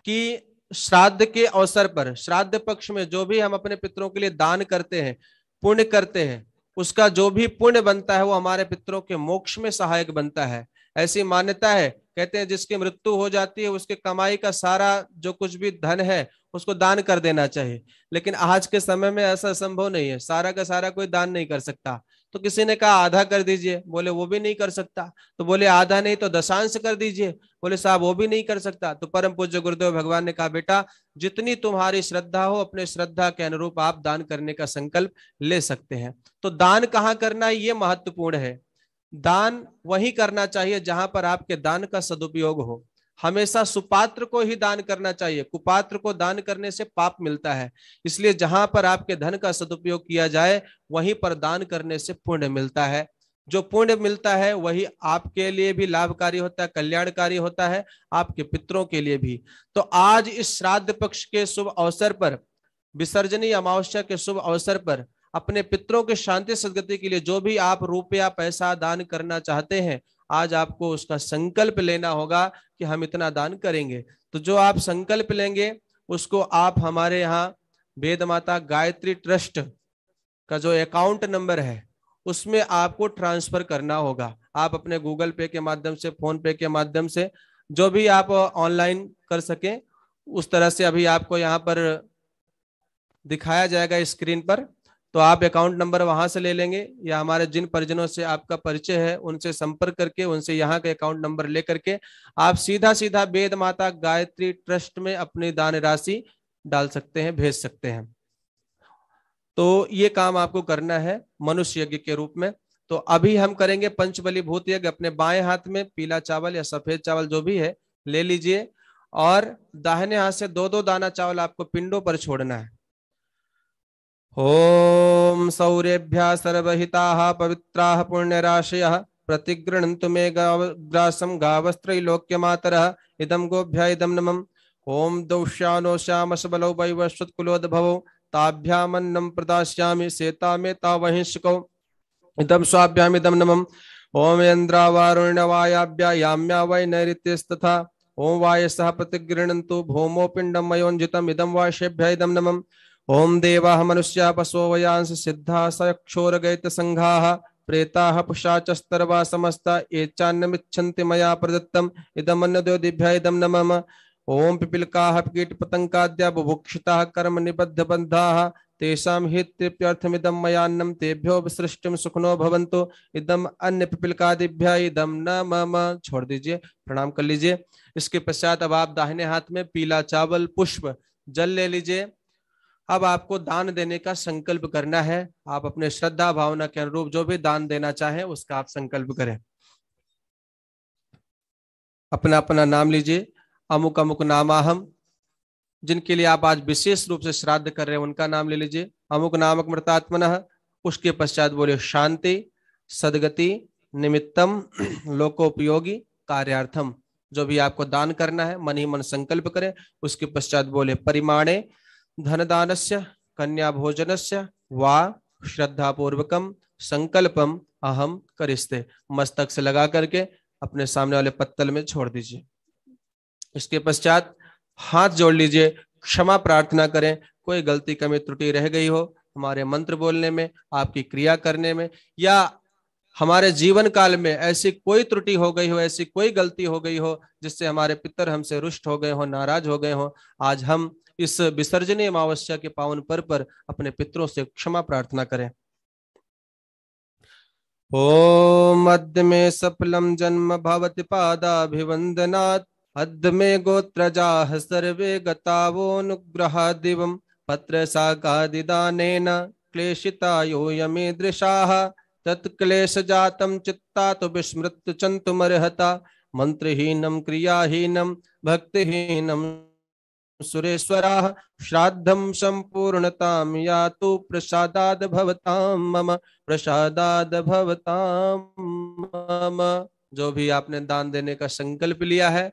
Speaker 1: कि श्राद्ध के अवसर पर, श्राद्ध पक्ष में जो भी हम अपने पितरों के लिए दान करते हैं, पुण्य करते हैं, उसका जो भी पुण्य बनता है वो हमारे पितरों के मोक्ष में सहायक बनता है। ऐसी मान्यता है। कहते हैं जिसकी मृत्यु हो जाती है उसके कमाई का सारा जो कुछ भी धन है उसको दान कर देना चाहिए। लेकिन आज के समय में ऐसा संभव नहीं है, सारा का सारा कोई दान नहीं कर सकता। तो किसी ने कहा आधा कर दीजिए, बोले वो भी नहीं कर सकता। तो बोले आधा नहीं तो दशांश कर दीजिए, बोले साहब वो भी नहीं कर सकता। तो परम पूज्य गुरुदेव भगवान ने कहा बेटा जितनी तुम्हारी श्रद्धा हो, अपने श्रद्धा के अनुरूप आप दान करने का संकल्प ले सकते हैं। तो दान कहाँ करना है ये महत्वपूर्ण है। दान वही करना चाहिए जहां पर आपके दान का सदुपयोग हो। हमेशा सुपात्र को ही दान करना चाहिए, कुपात्र को दान करने से पाप मिलता है। इसलिए जहां पर आपके धन का सदुपयोग किया जाए वहीं पर दान करने से पुण्य मिलता है। जो पुण्य मिलता है वही आपके लिए भी लाभकारी होता है, कल्याणकारी होता है, आपके पितरों के लिए भी। तो आज इस श्राद्ध पक्ष के शुभ अवसर पर, विसर्जनी अमावस्या के शुभ अवसर पर, अपने पितरों के शांति सद्गति के लिए जो भी आप रुपया पैसा दान करना चाहते हैं, आज आपको उसका संकल्प लेना होगा कि हम इतना दान करेंगे। तो जो आप संकल्प लेंगे उसको आप हमारे यहाँ वेद माता गायत्री ट्रस्ट का जो अकाउंट नंबर है उसमें आपको ट्रांसफर करना होगा। आप अपने गूगल पे के माध्यम से, फोन पे के माध्यम से, जो भी आप ऑनलाइन कर सके उस तरह से अभी आपको यहाँ पर दिखाया जाएगा स्क्रीन पर। तो आप अकाउंट नंबर वहां से ले लेंगे या हमारे जिन परिजनों से आपका परिचय है उनसे संपर्क करके उनसे यहाँ के अकाउंट नंबर लेकर के आप सीधा सीधा वेद माता गायत्री ट्रस्ट में अपनी दान राशि डाल सकते हैं, भेज सकते हैं। तो ये काम आपको करना है मनुष्य यज्ञ के रूप में। तो अभी हम करेंगे पंचबली भूत यज्ञ। अपने बाएं हाथ में पीला चावल या सफेद चावल जो भी है ले लीजिए और दाहिने हाथ से 2-2 दाना चावल आपको पिंडों पर छोड़ना है। ओम सौरेभ्यः सर्वहिताः पवित्राः पुण्यराशयः प्रतिगृह्णन्तु मे ग्रासं गावस्त्रैलोक्यमातरः इदं गोभ्यः इदं नमः। ओम दौश्यानो श्यामसबलौ वैवस्वत्कुलोद्भवौ ताभ्यामन्नं प्रदास्यामि सेता मे तावहिंसकौ इदं स्वाभ्याम् इदं नमः। ओम इन्द्रावारुण्यवायाभ्या याम्या वै नैऋत्यस्तथा ओम वायसः प्रतिगृह्णन्तु भौमो पिण्डं मयोञ्जितम् इदं वायसेभ्यः इदं नमः। ओम देवाः मनुष्याः पशवो वयांस सिद्धाः सक्षोरगैत संघाः प्रेताः पुषाचस्तर्वा समस्ता ये चान्यमिच्छन्ति मया प्रदत्तम् इदमन्यद्योदिभ्यः इदं नमः। ओम पिपीलिकाः कीटपतंगाद्या बुभुक्षिताः कर्म निबद्ध बन्धाः तेषां हि तृप्त्यर्थमिदं मयान्नं तेभ्यो विसृष्टं सुखनो भवन्तु इदम अन्य पिपलिकादिभ्य इदम न मम। छोड़ दीजिए, प्रणाम कर लीजिए। इसके पश्चात अब आप दाहिने हाथ में पीला चावल, पुष्प, जल ले लीजिए। अब आपको दान देने का संकल्प करना है। आप अपने श्रद्धा भावना के अनुरूप जो भी दान देना चाहें उसका आप संकल्प करें। अपना अपना नाम लीजिए। अमुक अमुक नामाहम, जिनके लिए आप आज विशेष रूप से श्राद्ध कर रहे हैं उनका नाम ले लीजिए। अमुक नामक मृतात्मनः। उसके पश्चात बोले शांति, सदगति, निमित्तम, लोकोपयोगी, कार्यार्थम। जो भी आपको दान करना है मन ही मन संकल्प करें। उसके पश्चात बोले परिमाणे धनदानस्य कन्या भोजनस्य वा श्रद्धापूर्वकम संकल्पम अहम करिष्ये। मस्तक से लगा करके अपने सामने वाले पत्तल में छोड़ दीजिए। इसके पश्चात हाथ जोड़ लीजिए, क्षमा प्रार्थना करें। कोई गलती कमी त्रुटि रह गई हो हमारे मंत्र बोलने में, आपकी क्रिया करने में, या हमारे जीवन काल में ऐसी कोई त्रुटि हो गई हो, ऐसी कोई गलती हो गई हो जिससे हमारे पितर हमसे रुष्ट हो गए हो, नाराज हो गए हो, आज हम इस विसर्जनीय अमावस्या के पावन पर्व पर अपने पितरों से क्षमा प्रार्थना करें। ओम अद्य मे सफलम जन्म भवति पादाभिवंदनात्, अद्य मे गोत्रजाः सर्वे गतावोऽनुग्रहाद् दिवं पत्र शाकादिदानेन क्लेशिता योऽयमीदृशाः तत्क्लेश जातं चित्ता तो विस्मृत चन्तुमर्हता मंत्रहीनं क्रियाहीनं भक्तिहीनं सुरेश्वराः श्राद्धं संपूर्णतां यातु प्रसादाद् भवतां मम, प्रसादाद् भवतां मम। जो भी आपने दान देने का संकल्प लिया है,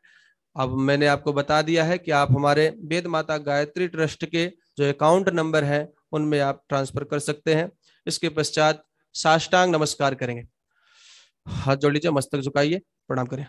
Speaker 1: अब मैंने आपको बता दिया है कि आप हमारे वेद माता गायत्री ट्रस्ट के जो अकाउंट नंबर है उनमें आप ट्रांसफर कर सकते हैं। इसके पश्चात साष्टांग नमस्कार करेंगे। हाथ जोड़ लीजिए, मस्तक झुकाइए, प्रणाम करें।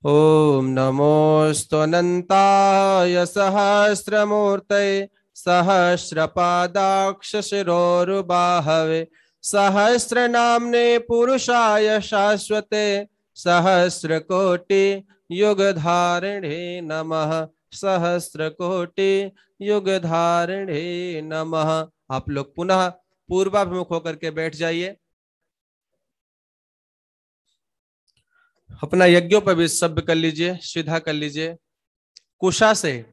Speaker 1: ओम नमोस्तुनंताय सहस्रमूर्तये सहस्रपादाक्ष शिरोरुबाहवे सहस्रनाम्ने पुरुषाय शाश्वते सहस्रकोटि युगधारिणे नमः, सहस्रकोटि युगधारिणे नमः। आप लोग पुनः पूर्वाभिमुख होकर के बैठ जाइए। अपना यज्ञोपवीत शब्द कर लीजिए, सीधा कर लीजिए। कुशा से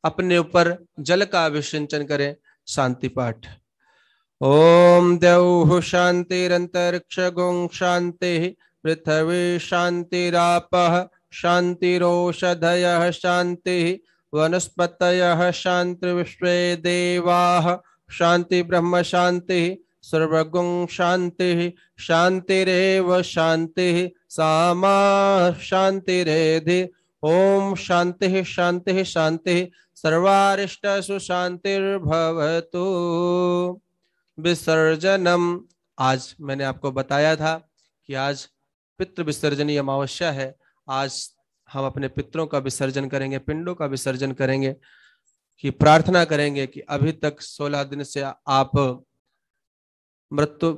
Speaker 1: अपने ऊपर जल का अभिषेचन करें। शांति पाठ। ओम द्यौः शांतिरंतरिक्ष गुं शांति, पृथ्वी शांतिरापः शांतिरोषधयः शांति, वनस्पतयः शांति, विश्वे देवाः शांति, ब्रह्म शांति, सर्वगुं शांति, शांतिरेव शांति, सामा शांतिरेधि। ओम शांति शांति शांति, सर्वारिष्टसु शांतिर्भवतु। विसर्जनम। आज मैंने आपको बताया था कि आज पितृ विसर्जनीय अमावस्या है। आज हम अपने पितरों का विसर्जन करेंगे, पिंडों का विसर्जन करेंगे, कि प्रार्थना करेंगे कि अभी तक 16 दिन से आप मृत्यु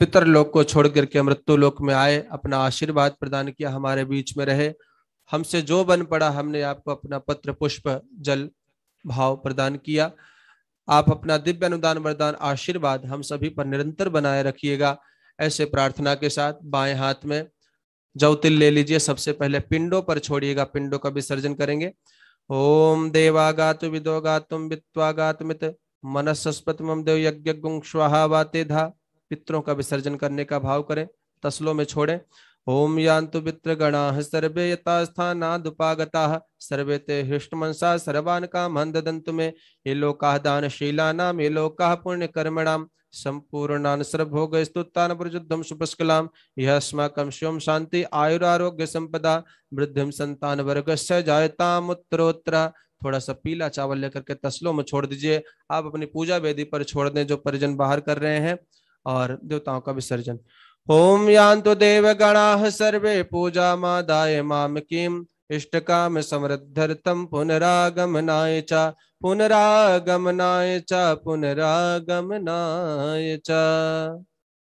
Speaker 1: पितरलोक को छोड़ करके मृत्यु लोक में आए, अपना आशीर्वाद प्रदान किया, हमारे बीच में रहे। हमसे जो बन पड़ा हमने आपको अपना पत्र, पुष्प, जल, भाव प्रदान किया। आप अपना दिव्य अनुदान, वरदान, आशीर्वाद हम सभी पर निरंतर बनाए रखिएगा। ऐसे प्रार्थना के साथ बाएं हाथ में जव तिल ले लीजिए। सबसे पहले पिंडों पर छोड़िएगा, पिंडों का विसर्जन करेंगे। ओम देवागातु विदोगातुम वित्वागातुमित मनस्सस्पतिमं देव यज्ञ गुं स्वाहा वातेधा। पितरों का विसर्जन करने का भाव करें, तसलों में छोड़ें। ओम यान्तु पितृगणाः सर्वे यथास्थानादुपागताः सर्वे ते हृष्टमनसा सर्वान् कामान् ददन्तु मे। ये लोकाः दानशीलानां ये लोकाः पुण्यकर्मणां संपूर्णान् सर्वभोगैस्तुतान् प्रजुद्धं सुपुष्कलां। यः अस्माकं शिवं शान्ति आयुरारोग्य संपदा वृद्धिं संतान वर्गस्य जायताम् उत्तरोत्तरः। थोड़ा सा पीला चावल लेकर के तसलों में छोड़ दीजिए। आप अपनी पूजा वेदी पर छोड़ दें जो परिजन बाहर कर रहे हैं, और देवताओं का विसर्जन। ओम यान्तु देवगणाः सर्वे पूजामादाय मामकीम् इष्टकाम समृद्ध्यर्थं पुनरागमनाय च पुनरागमनाय च पुनरागमनाय च।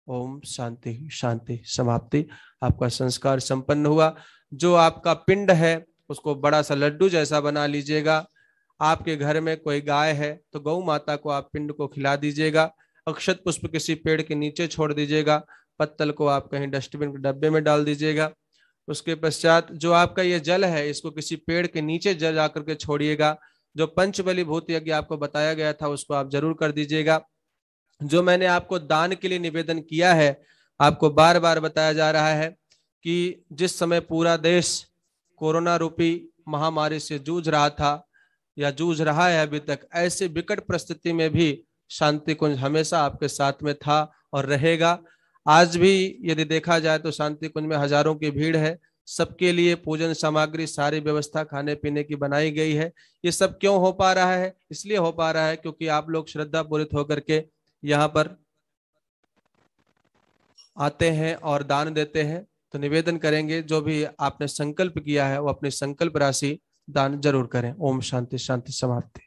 Speaker 1: ओम शांति शांति। समाप्ति। आपका संस्कार संपन्न हुआ। जो आपका पिंड है उसको बड़ा सा लड्डू जैसा बना लीजिएगा। आपके घर में कोई गाय है तो गौ माता को आप पिंड को खिला दीजिएगा। अक्षत पुष्प किसी पेड़ के नीचे छोड़ दीजिएगा। पत्तल को आप कहीं डस्टबिन के डब्बे में डाल दीजिएगा। उसके पश्चात जो आपका ये जल है इसको किसी पेड़ के नीचे जल जाकर के छोड़िएगा। जो पंचबली भूत यज्ञ आपको बताया गया था उसको आप जरूर कर दीजिएगा। जो मैंने आपको दान के लिए निवेदन किया है, आपको बार बार बताया जा रहा है कि जिस समय पूरा देश कोरोना रूपी महामारी से जूझ रहा था या जूझ रहा है अभी तक, ऐसे विकट परिस्थिति में भी शांति कुंज हमेशा आपके साथ में था और रहेगा। आज भी यदि देखा जाए तो शांति कुंज में हजारों की भीड़ है। सबके लिए पूजन सामग्री सारी व्यवस्था खाने पीने की बनाई गई है। ये सब क्यों हो पा रहा है? इसलिए हो पा रहा है क्योंकि आप लोग श्रद्धा पूरित होकर के यहाँ पर आते हैं और दान देते हैं। तो निवेदन करेंगे जो भी आपने संकल्प किया है वो अपनी संकल्प राशि दान जरूर करें। ओम शांति शांति समाप्ति।